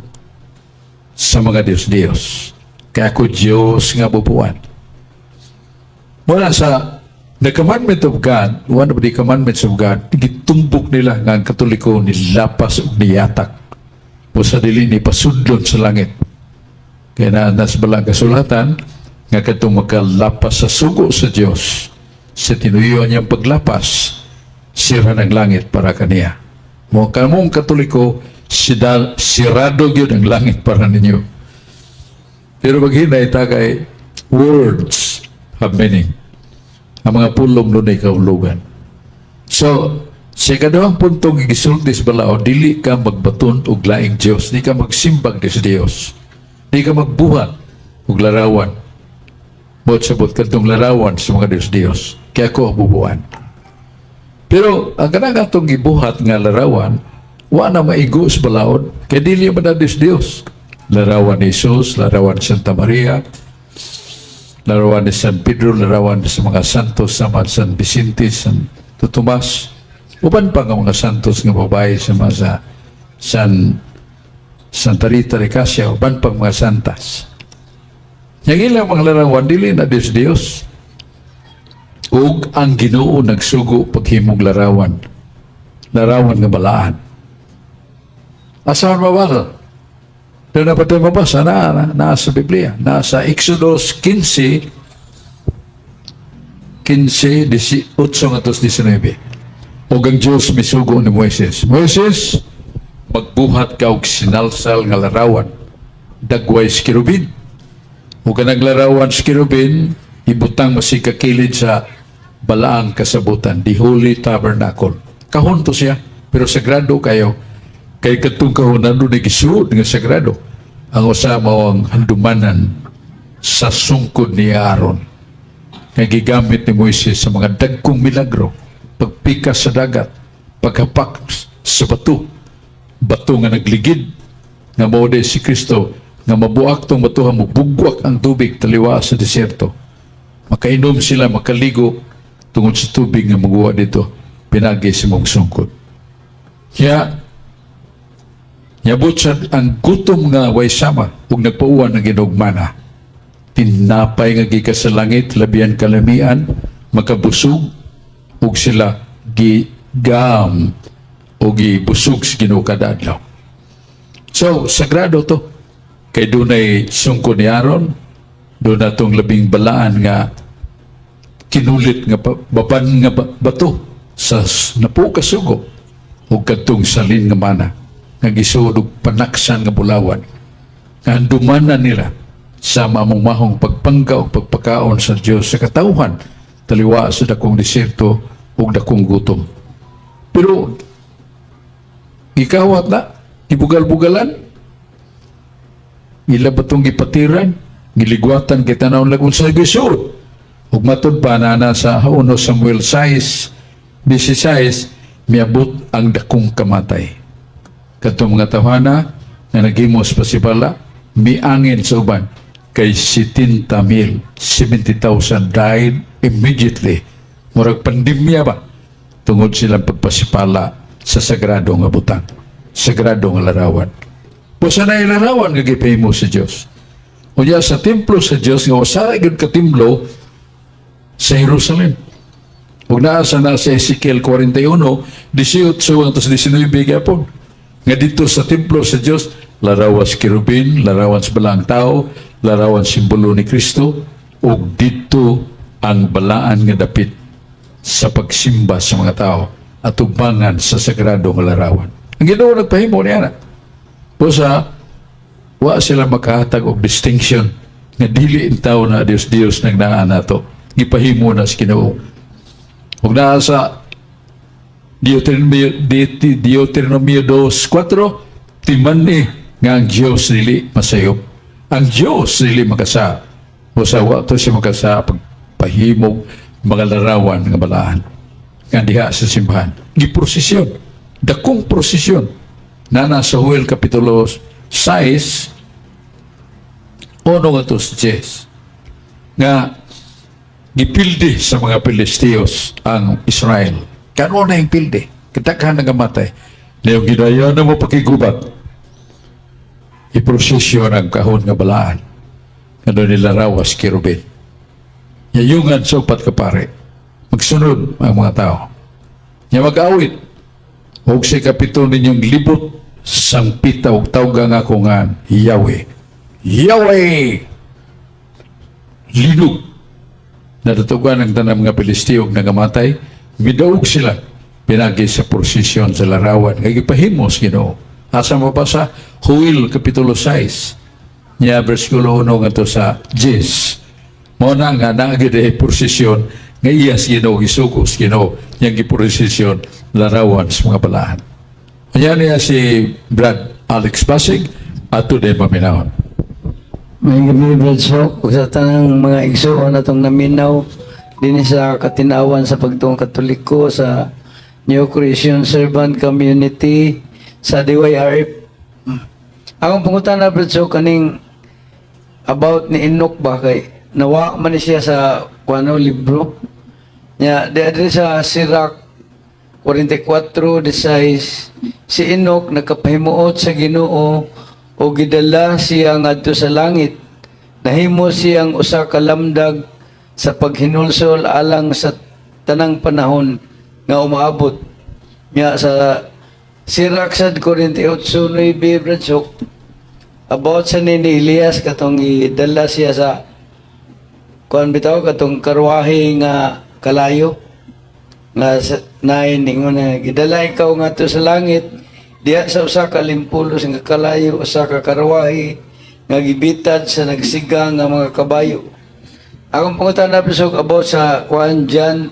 sa mga Dios. Kaya ako Diyos nga bubuan. Mula sa the commandment of God, one of the commandments of God, gitumbok nila nga ang Katoliko nilapas o niyatak o sa dili ni pasudlon sa langit. Kaya na nas balang kasulatan nga katong makalapas sa sugo sa Diyos sa tinuyo niyang paglapas sira ng langit para kaniya. Mo kamong Katoliko sirado gyud ang langit para ninyo. Pero pag hinay tagay words have meaning. Ang mga pulong doon ay kahulugan. So, sa ikaduhang puntong igisultis balao, dili ka magbaton og laing Diyos, di ka magsimbang sa Diyos, di ka magbuhat og larawan. Bot sabot kadtong larawan sa mga Diyos. Kaya ko bubuan. Pero ang kanang atong gibuhat nga larawan, wa na maigo sa balaod, kaya dili man na Diyos. Larawan ni Jesus, larawan ni Santa Maria, larawan ni San Pedro, larawan sa mga santos sama San Vicente, San Tomas, uban pa nga mga santos nga babae sa mga Santa Rita de Casia, uban pa mga santas. Yang ilang mga larawan, dili na Diyos. Ug ang Ginoo nagsugo paghimog larawan. Larawan nga balaan. Asahan mabasa? Doon na pati mabasa na sa Biblia. Nasa Exodus 15, 18 at 19. O ang Diyos misugo ni Moises. Moises, magbuhat ka og sinalsal nga larawan. Dagway sa kirubin. O kanang larawan sa kirubin, ibutang mo si kakilid sa balaang kasabutan, the Holy Tabernacle. Kahon to siya, pero sagrado kayo. Kay katong kahunan doon nagisuod nga sagrado. Ang usama ang handumanan sa sungkod ni Aaron. Nga gigamit ni Moises sa mga dagkong milagro. Pagpikas sa dagat, paghapak sa bato, bato nga nagligid, nga mauday si Kristo, nga mabuak tong bato, mabugwak ang tubig taliwa sa desierto. Makainom sila, makaligo tungod sa tubig nga magawa dito, pinagi si mong sungkod. Kaya, nyabot sa ang gutom nga way sama, ug nagpauwan ng ginugmana. Tinapay nga gikas sa langit, labian kalamian, makabusog, ug sila gigam o gibusog sa Ginoo kada adlaw. So, sagrado to. Kay dunay sungkod ni Aaron, doon na itong labing balaan nga kinulit nga baban nga bato sa napukasugo o kadtong salin nga mana nga gisuod og panaksan nga bulawan nga andumanan nila sa mamumahong pagpangga o pagpakaon sa Diyos sa katawhan taliwa sa dakong desierto o dakong gutom. Pero gikawat na, ibugal-bugalan, ila batong gipatiran, giligwatan kita na lagun sa gisod. Ug matod pa na sa 1 Samuel 6:16 miabot ang dakong kamatay. Kadtong mga tawhana nga naghimos pa si Bala, miangin sa uban kay 70,000 died immediately. Murag pandemya ba? Tungod silang pagpasipala sa sagrado nga butang, sagrado nga larawan. Pusa na ilarawan nga gipahimo sa Diyos. Unya sa templo sa Diyos nga usa gyud ka templo sa Jerusalem. Ug naa sa Ezekiel 41, 18 hangtod 19 gyapon. Nga dito sa templo sa Diyos, larawan sa kirubin, larawan sa balang tao, larawan simbolo ni Kristo, ug dito ang balaan nga dapit sa pagsimba sa mga tao at ugbangan sa sagrado nga larawan. Ang Ginoo nagpahimo niya na. Pusa, wa sila makahatag og distinction nga dili in tao na Dios nagnaan nato. Gipahimo na sa Ginoo. Ug naa sa Deuteronomio 2:4, timani nga ang Dios dili masayop. Ang Dios dili makasa. Pusa, wa to siya makasa pagpahimog mga larawan nga balaan. Nga diha sa simbahan. Giprosesyon. Dakong prosesyon. Na nasa Joel Kapitulo 6, 1-10 nga gipildi sa mga Pilistiyos ang Israel. Kano na yung pildi? Kitakahan na gamatay. Na yung ginaya na mo pakigubat. Iprosesyon ang kahon nga balaan. ano nila rawas kirubin. Yayungan sa upat ka pare. Magsunod ang mga tao. Nya mag-awit. Og si kapito ninyong libot sang pitaw tawga nga ko nga Yahweh. Yahweh! Linog. Natutugan ang tanang mga Pilistiyog na gamatay. Midaog sila. Pinagi sa prosesyon sa larawan. Kagipahimos, Ginoo. Asa mabasa? Huil, Kapitulo 6. Nya, versikulo 1 nga to sa 10. Muna nga naagid prosesyon nga iyas Ginoo, isugos Ginoo. Yang giprosesyon, larawan sa mga balahan. Kanya niya si Brad Alex Basig at today maminahon. May gabi, Brad Sok, ug sa tanang mga igsoon na itong naminaw din sa katinawan sa pagtong Katoliko sa New Christian Servant Community sa DYRF. Akong pungutan na, Brad Sok, kaning about ni Enoch ba kay nawa man ni siya sa kuano libro niya di sa Sirach 44:16 si Enoch nagkapahimuot sa Ginoo o gidala siya ngadto sa langit. Nahimo siyang usa ka lamdag sa paghinulsol alang sa tanang panahon nga umaabot. Nya sa Sirach sad 48:9 Bradsok about sa ni Elias katong gidala siya sa kuan bitaw katong karwahe nga kalayo nga naingon na gidala ikaw ngadto sa langit diya sa usa ka limpulos nga kalayo usa ka karwahe nga gibitad sa nagsiga nga mga kabayo. Akong pangutan na pisok about sa kuan John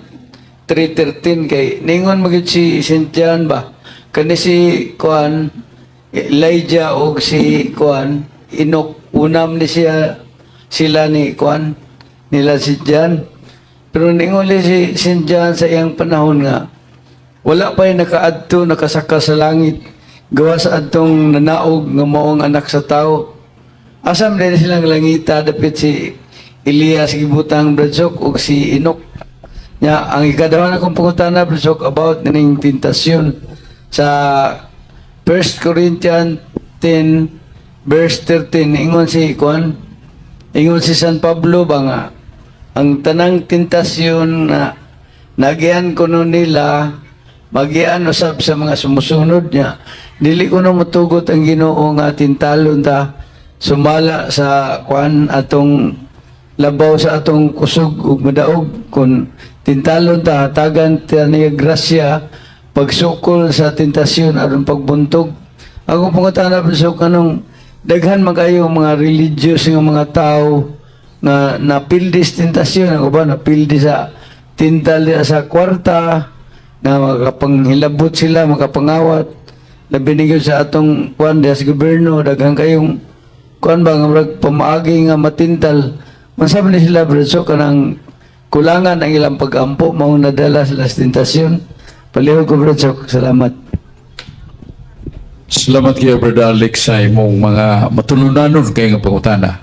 3:13 kay ningon magid si Saint John ba kani si kuan Elijah o si kuan Enoch unam ni siya sila ni kuan nila si John. Pero ninguli si Saint John sa iyang panahon nga wala pa yung nakaadto nakasaka sa langit gawa sa adtong nanaog nga maong anak sa tao. Asam din silang langita dapit si Elias gibutang Bradsok o si Enoch. Nya ang ikadawa na kong pangutana Bradsok about ning tentasyon sa 1 Corinthians 10 verse 13 ingon si Juan ingon si San Pablo ba nga ang tanang tentasyon na nagian ko nun nila magian usab sa mga sumusunod niya dili ko na matugot ang Ginoo nga tintalon ta sumala sa kuan atong labaw sa atong kusog ug madaog kun tintalon ta hatagan ta niya grasya pagsukol sa tentasyon aron pagbuntog. Ako pangutana bisog kanong daghan magayo mga religious nga mga tao na napildi sa tentasyon ako ba napildi sa tintal sa kwarta na makapanghilabot sila makapangawat labi nigod sa atong kuan sa gobyerno daghan kayong kuan ba nga pamaagi nga matintal masabi ni sila bro kanang kulangan ang ilang pag-ampo mao nadala sila sa tentasyon. Palihog ko, Bradsok. Salamat. Salamat kayo, Brother Alex, sa imong mga matulunanon kayo ng pangutana.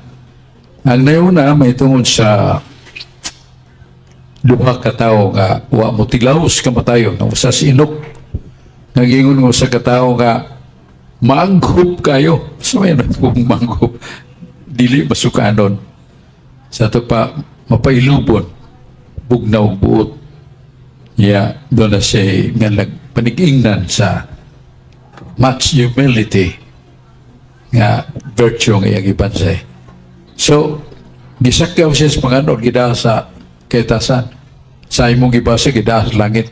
Ang nauna, may tungod sa duha ka tao nga wa mo tiglaos ka matayo nga usa si Enoch nagingon nga usa ka tao nga maanggop kayo sa may kung maanggop dili masukanon sa to pa mapailubon bugnaw buot. Doon na siya nga nagpanigingnan sa much humility nga virtue nga iyang ibansay. So, gisakyaw siya sa mga gida sa kaitasan. Sa imong ibasa, gida sa langit.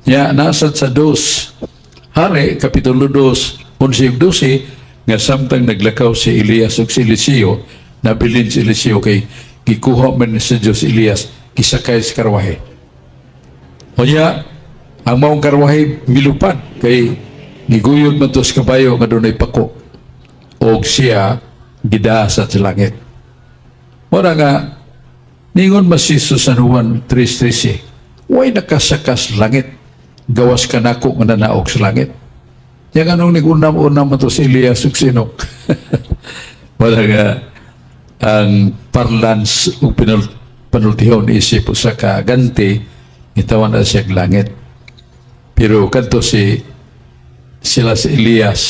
Nasad sa 2, Hari, Kapitulo 2, 11-12, nga samtang naglakaw si Elias o si Eliseo, nabilin si Eliseo kay gikuha man sa Diyos Elias, gisakay sa karwahe. O niya, ang maong karwahe milupad kay giguyod man to sa kabayo nga doon ay pako o siya gidasa sa langit. Mura nga, ningon masiso sa Juan 3:13, way nakasakas langit, gawas ka nako nga nanaog sa langit. Yang anong nigunam-unam man to si Elias ug si Enoch. Mura nga, ang parlans o panultihon isip sa kaganti itawan na siya langit. Pero kanto sila si Elias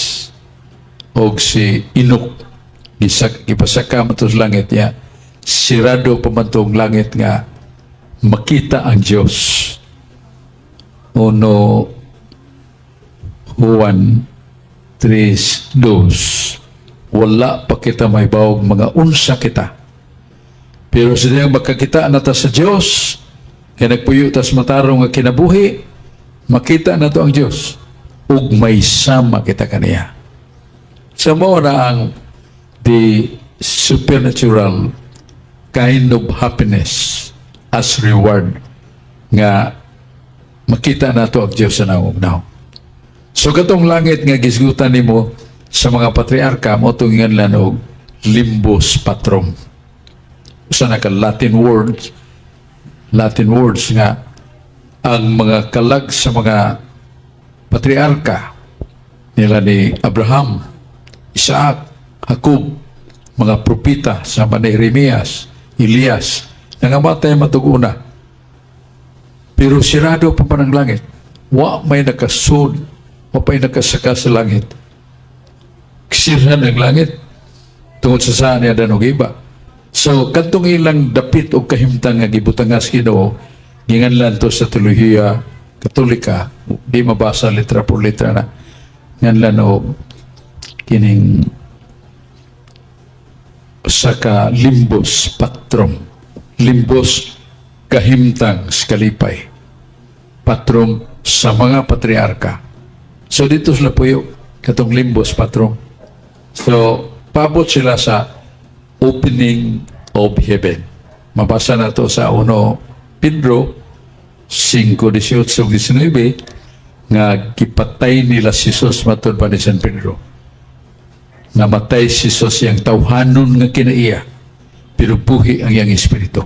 o si Enoch gipasaka mo to sa langit niya, sirado pa man tong langit nga makita ang Diyos. Uno Juan 3:2, wala pa kita may bawog mga unsa kita. Pero siya makakita na ta sa Diyos, kaya nagpuyo tas matarong nga kinabuhi, makita na to ang Diyos. Ug may sama kita kaniya. Sa mo na ang the supernatural kind of happiness as reward nga makita na to ang Diyos sa naong. So katong langit nga gisgutan nimo sa mga patriarka mo tungingan lan og limbus patrum. Usa na ka Latin words nga ang mga kalag sa mga patriarka nila ni Abraham, Isaac, Jacob, mga propita sa ni Jeremias, Elias, nangamatay matuguna. Pero sirado pa ng langit. Wa may nakasud, wa may nakasaka sa langit. Sirhan ang langit tungod sa saan niya danog iba. So, katong ilang dapit o kahimtang nga gibutangas Ginoo, ginganlan to sa teolohiya Katolika, di mabasa litra por litra na. Nganlan o kining saka limbus patrum. Limbus kahimtang skalipay. Patrum sa mga patriarka. So dito sila puyo, katong limbus patrum. So, pabot sila sa opening of heaven. Mabasa na to sa 1 Pedro 5:18-19 nga gipatay nila si Jesus matod pa ni San Pedro. Namatay si Jesus yang tawhanon nga kinaiya, pero buhi ang iyang espiritu.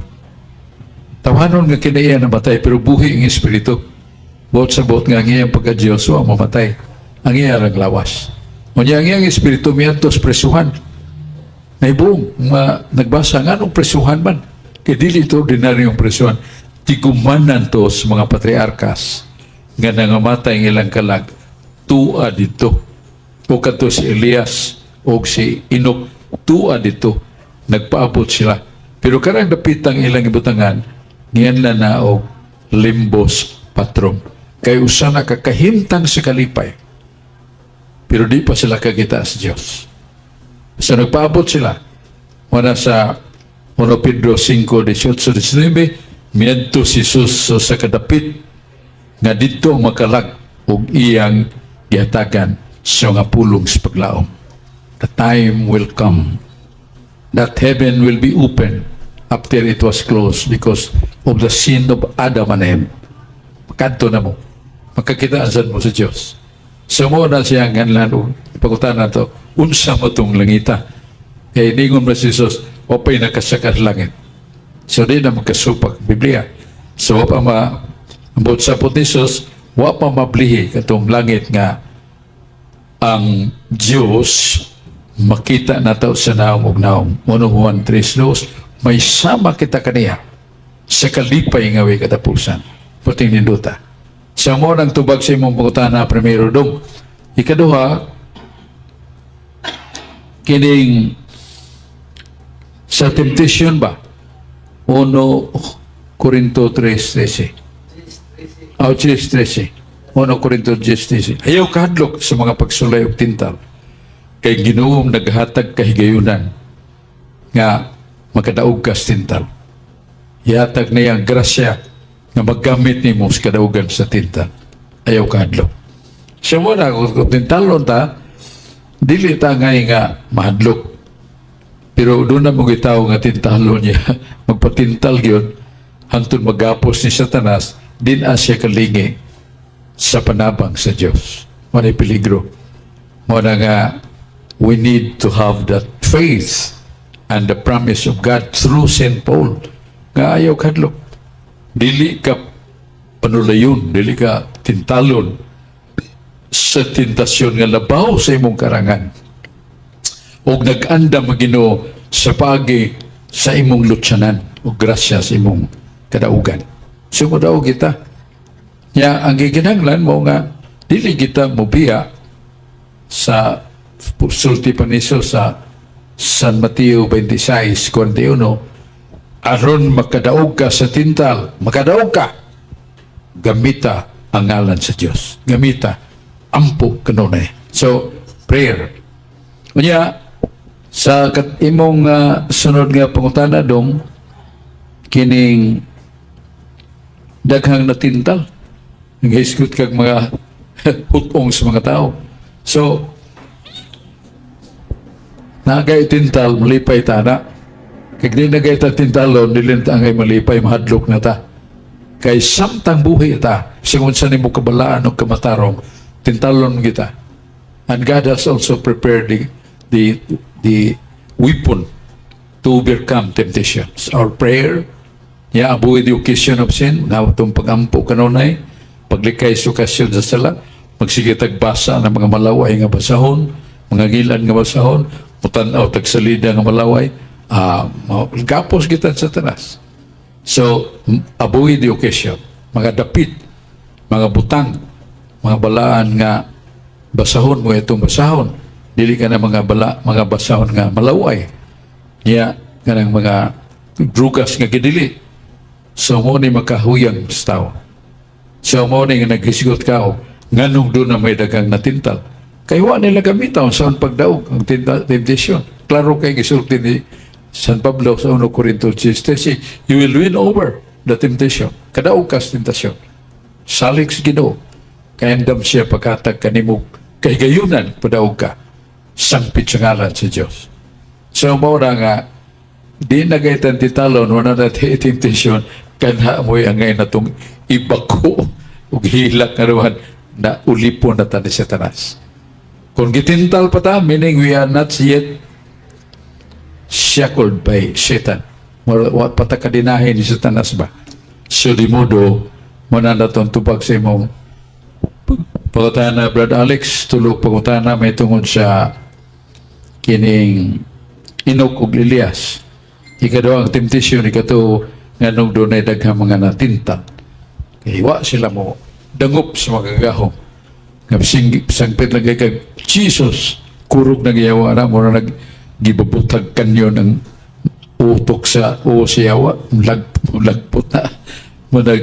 Tawhanon nga kinaiya namatay, pero buhi ang espiritu. Bot sa bot nga ang iyang pagka-Diyos ang mamatay. Ang iyang lawas. Unya ang iyang espiritu miyantos presuhan. Naibong, nagbasa nga nung presuhan man. Kaya dili ito ordinaryong presuhan. Tigumanan to sa mga patriarkas nga nangamatay ng ilang kalag. Tua dito. O kato si Elias o si Enoch. Tua dito. Nagpaabot sila. Pero karang dapitang ilang ibutangan, ngayon na o limbos patrum. Kaya usa na kakahimtang sa kalipay. Pero di pa sila kakita sa Diyos. So nagpaabot sila. Muna sa 1 Pedro 5:18-19, miadto si Jesus sa kadapit nga dito makalag og iyang gihatagan sa nga pulong sa paglaom. The time will come that heaven will be open after it was closed because of the sin of Adam and Eve. Kanto na mo. Makakitaan mo sa Diyos. So mo na siya nganlan o pagutan na to, unsa mo tong langita. Kaya ningon ba si Jesus, wapay nakasaka sa langit. So di na magkasupak Biblia. So wapa ambot sa Jesus, wapa mablihi katong langit nga ang Diyos makita na to sa naong ug naong. 1 Juan 3:2, may sama kita kaniya sa kalipay nga way katapusan. Puting ninduta. Siya mo nang tubag sa imong pangutana primero dong. Ikaduha, kining sa temptation ba? 1 Corinto 3:13. 10:13. 1 Corinto 10:13. Ayaw kahadlok sa mga pagsulay og tintal. Kay Ginoong naghatag kahigayunan nga makadaog ka sa tintal. Ihatag na yung grasya na maggamit ni mo sa kadaugan sa tintal. Ayaw kahadlok. Siya mo na, kung tintalon ta, dili ta nga mahadlok. Pero doon na mong itaw nga tintalon niya, magpatintal yun, hantun magapos ni Satanas, din asya kalingi sa panabang sa Diyos. Manay peligro. Muna nga, we need to have that faith and the promise of God through St. Paul. Nga ayaw kadlok. Dili ka panulayon, dili ka tintalon sa tentasyon nga labaw sa imong karangan. O nag-anda magino sa pagi sa imong lutsanan o grasya sa imong kadaugan. Sumudaw kita. Ya, ang giginanglan mo nga, dili kita mubiya sa sulti pa niso sa San Mateo 26:41, aron makadaog ka sa tintal, makadaog ka, gamita ang ngalan sa Dios, gamita ampo kanunay. So prayer. Unya sa imong sunod nga pangutana dong kining daghang natintal, nag-isgot kag mga hutong sa mga tao. So nagay tintal malipay ta na. Kag di nagay ta tintalon dilin ta ngay malipay mahadlok na ta. Kay samtang buhi ta singon sa nimo kabalaan o kamatarong tintalon kita. And God has also prepared the weapon to overcome temptations. Our prayer, avoid the occasion of sin, na itong pagampo kanunay, paglikay sa okasyon sa sala, magsige tagbasa ng mga malaway nga basahon, mga gilan nga basahon, mutanaw tagsalida nga malaway, gapos kita sa tanas. So, avoid the occasion, mga dapit, mga butang, mga balaan nga basahon mo itong basahon, dili ka na mga basahon nga malaway, kanang mga drugas nga gidili. So mo ni makahuyang sa tao. So mo ni nga naghisgot ka nganong doon na may dagang natintal. Kay wa nila gamiton sa pagdaog ang temptation. Klaro kay gisulti ni San Pablo sa 1 Corinto 6:13, you will win over the temptation. Kadaog ka sa tentasyon. Salik sa Ginoo. Kayandam siya pagkatag kanimo kay gayunan padaog ka. Sangpit sa ngalan sa Diyos. So mo na nga di na gaytan titalon, wala na temptation, kanha mo ang ngayon na itong ibako o hilak na naman na ulipon na tani sa tanas. Kung gitintal pa ta, meaning we are not yet shackled by Satan. What patakadinahin ni Satanas ba? So di modo, muna na itong tubag sa imong pangutana, Brad Alex, tulog pangutana, may tungod sa kining Inok ug Elias. Ikadaw ang temptation, ikato nganong doon ay daghang mga natinta. Kaya wa sila mo dangup sa mga gagahom. Sangpit lang kay Jesus, kurog na gayawa na, muna nagibabutag kanyo ng utok sa o siyawa, lagpot na. Muna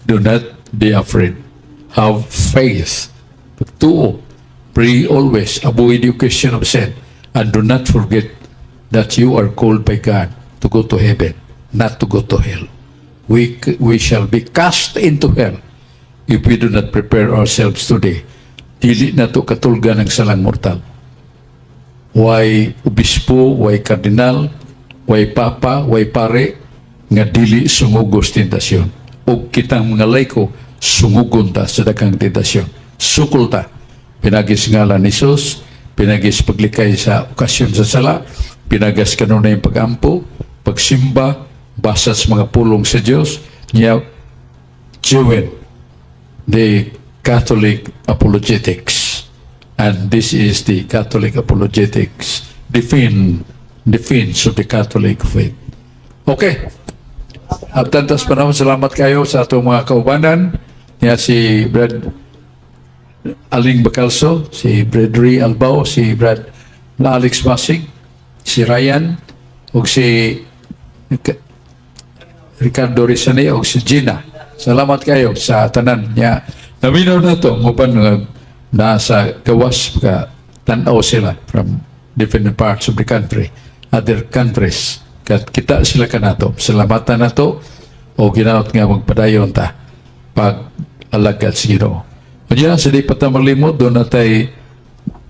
do not be afraid. Have faith. Pagtuo, pray always, avoid the occasion of sin, and do not forget that you are called by God to go to heaven, not to go to hell. We shall be cast into hell if we do not prepare ourselves today. Dili na to katulgan ng salang mortal. Way obispo, way kardinal, way papa, way pare, nga dili sumugos tentasyon. O kitang mga laiko, sumugon ta sa daghang tentasyon. Sukul ta. Pinagis ngalan ni Jesus, pinagis paglikay sa okasyon sa sala, pinagas kanunay yung pagampo, pagsimba, basa sa mga pulong sa Diyos, niya join the Catholic apologetics. And this is the Catholic apologetics defense of the Catholic faith. Okay. At tantas panahon, salamat kayo sa atong mga kaubanan. Niya si Brad Aling Bacalso, si Bradry Albao, si Brad Alex Masig, si Ryan, o si Ricardo Rizane, o si Gina. Salamat kayo sa tanan niya. Naminaw na ito, mupan nga nasa gawas ka tanaw sila from different parts of the country, other countries. Kat kita sila ka na ito. Salamatan na ito, o ginaot nga magpadayon ta pag alagad sa Ginoo. O diyan, sa di pa ta malimot, doon na tayo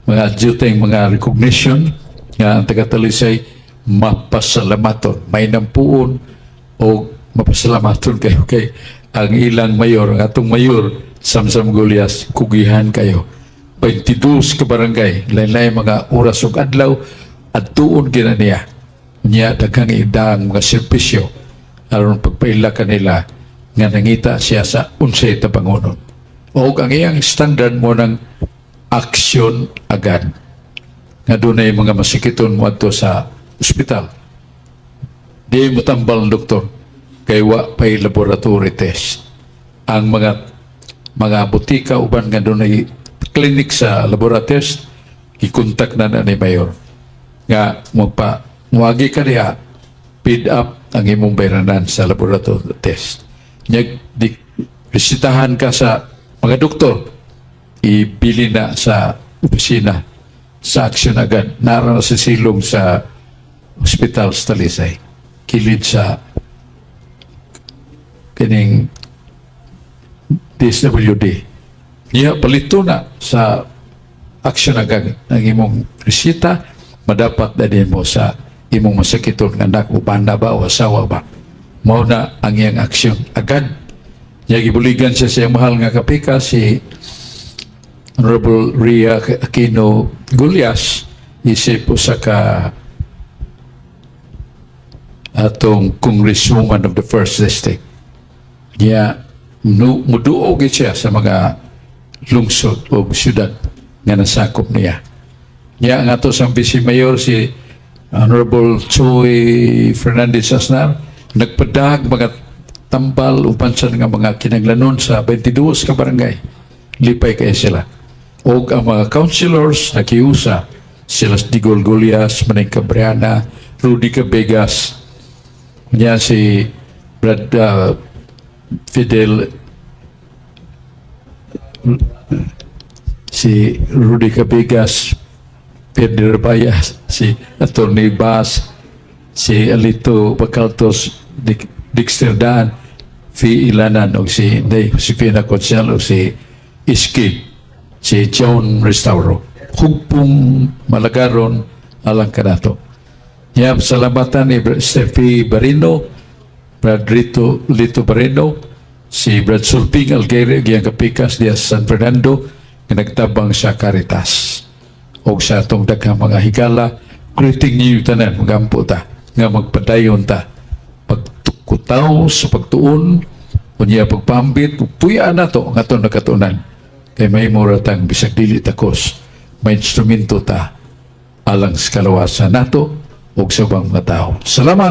mga adjuting, mga recognition nga ang taga-Talisay mapasalamaton, may nampuon o mapasalamaton kayo kay ang ilang mayor, ang atong mayor Samsam Golias, kugihan kayo 22 ka barangay, lain-lain mga oras ug adlaw at tuon gina niya daghang idang mga servisyo aron pagpaila kanila nga nangita siya sa unsay tabangonon o ang iyang standard mo ng aksyon agad nga dunay mga masikiton mo adto sa ospital. Di mo tambal ng doktor kay wa pay laboratory test. Ang mga butika uban nga dunay clinic sa laboratory test, ikontak na ni mayor. nga muwagi ka diha speed up ang imong bayranan sa laboratory test. Bisitahan ka sa mga doktor, ibili na sa opisina, sa aksyon agad, naroon sa silong sa hospital sa Talisay, kilid sa kining DSWD. Niya palito na sa aksyon agad ng imong resita, madapat na din mo sa imong masakiton nga anak o banda ba o asawa ba. Mao na ang iyang aksyon agad. Niya gibuligan siya sa iyang mahal nga kapika, si Honorable Ria Aquino Gulyas, isip usa ka atong congresswoman of the first district. Niya muduog siya sa mga lungsod o syudad nga nasakop niya. Niya ang ato sa Vice Mayor si Honorable Choy Fernandez Asnar nagpadag mga tambal upan sa nga mga kinaglanon sa 22 ka barangay. Lipay kaya sila. O ang mga councilors nakiusa sila Digol Gulyas, Maneng Cabriana, Rudy Cabegas, niya si Brad Fidel, si Rudy Cabegas, Pedro Bayas, si Atty. Bas, si Alito Bacaltos, Dexter Daan, Fi Ilanan, o si Josefina Cochal, o si Iski, si John Restauro. Hugpong malagaron alang kanato. Niya salamatan ni Steffi Barino, Brad Lito Barino, si Brad Sulping Algeria, giyang kapikas diya sa San Fernando, nga nagtabang sa Caritas. O sa atong daghang mga higala, greeting niyo tanan, magampo ta, nga magpadayon ta. Pagtukutaw sa pagtuon, o niya pagpambit, puya na to, nga to nakatunan. Kay may muratang bisag dili takos, may instrumento ta, alang sa kalawasan nato, o sa bang mga tao. Salamat!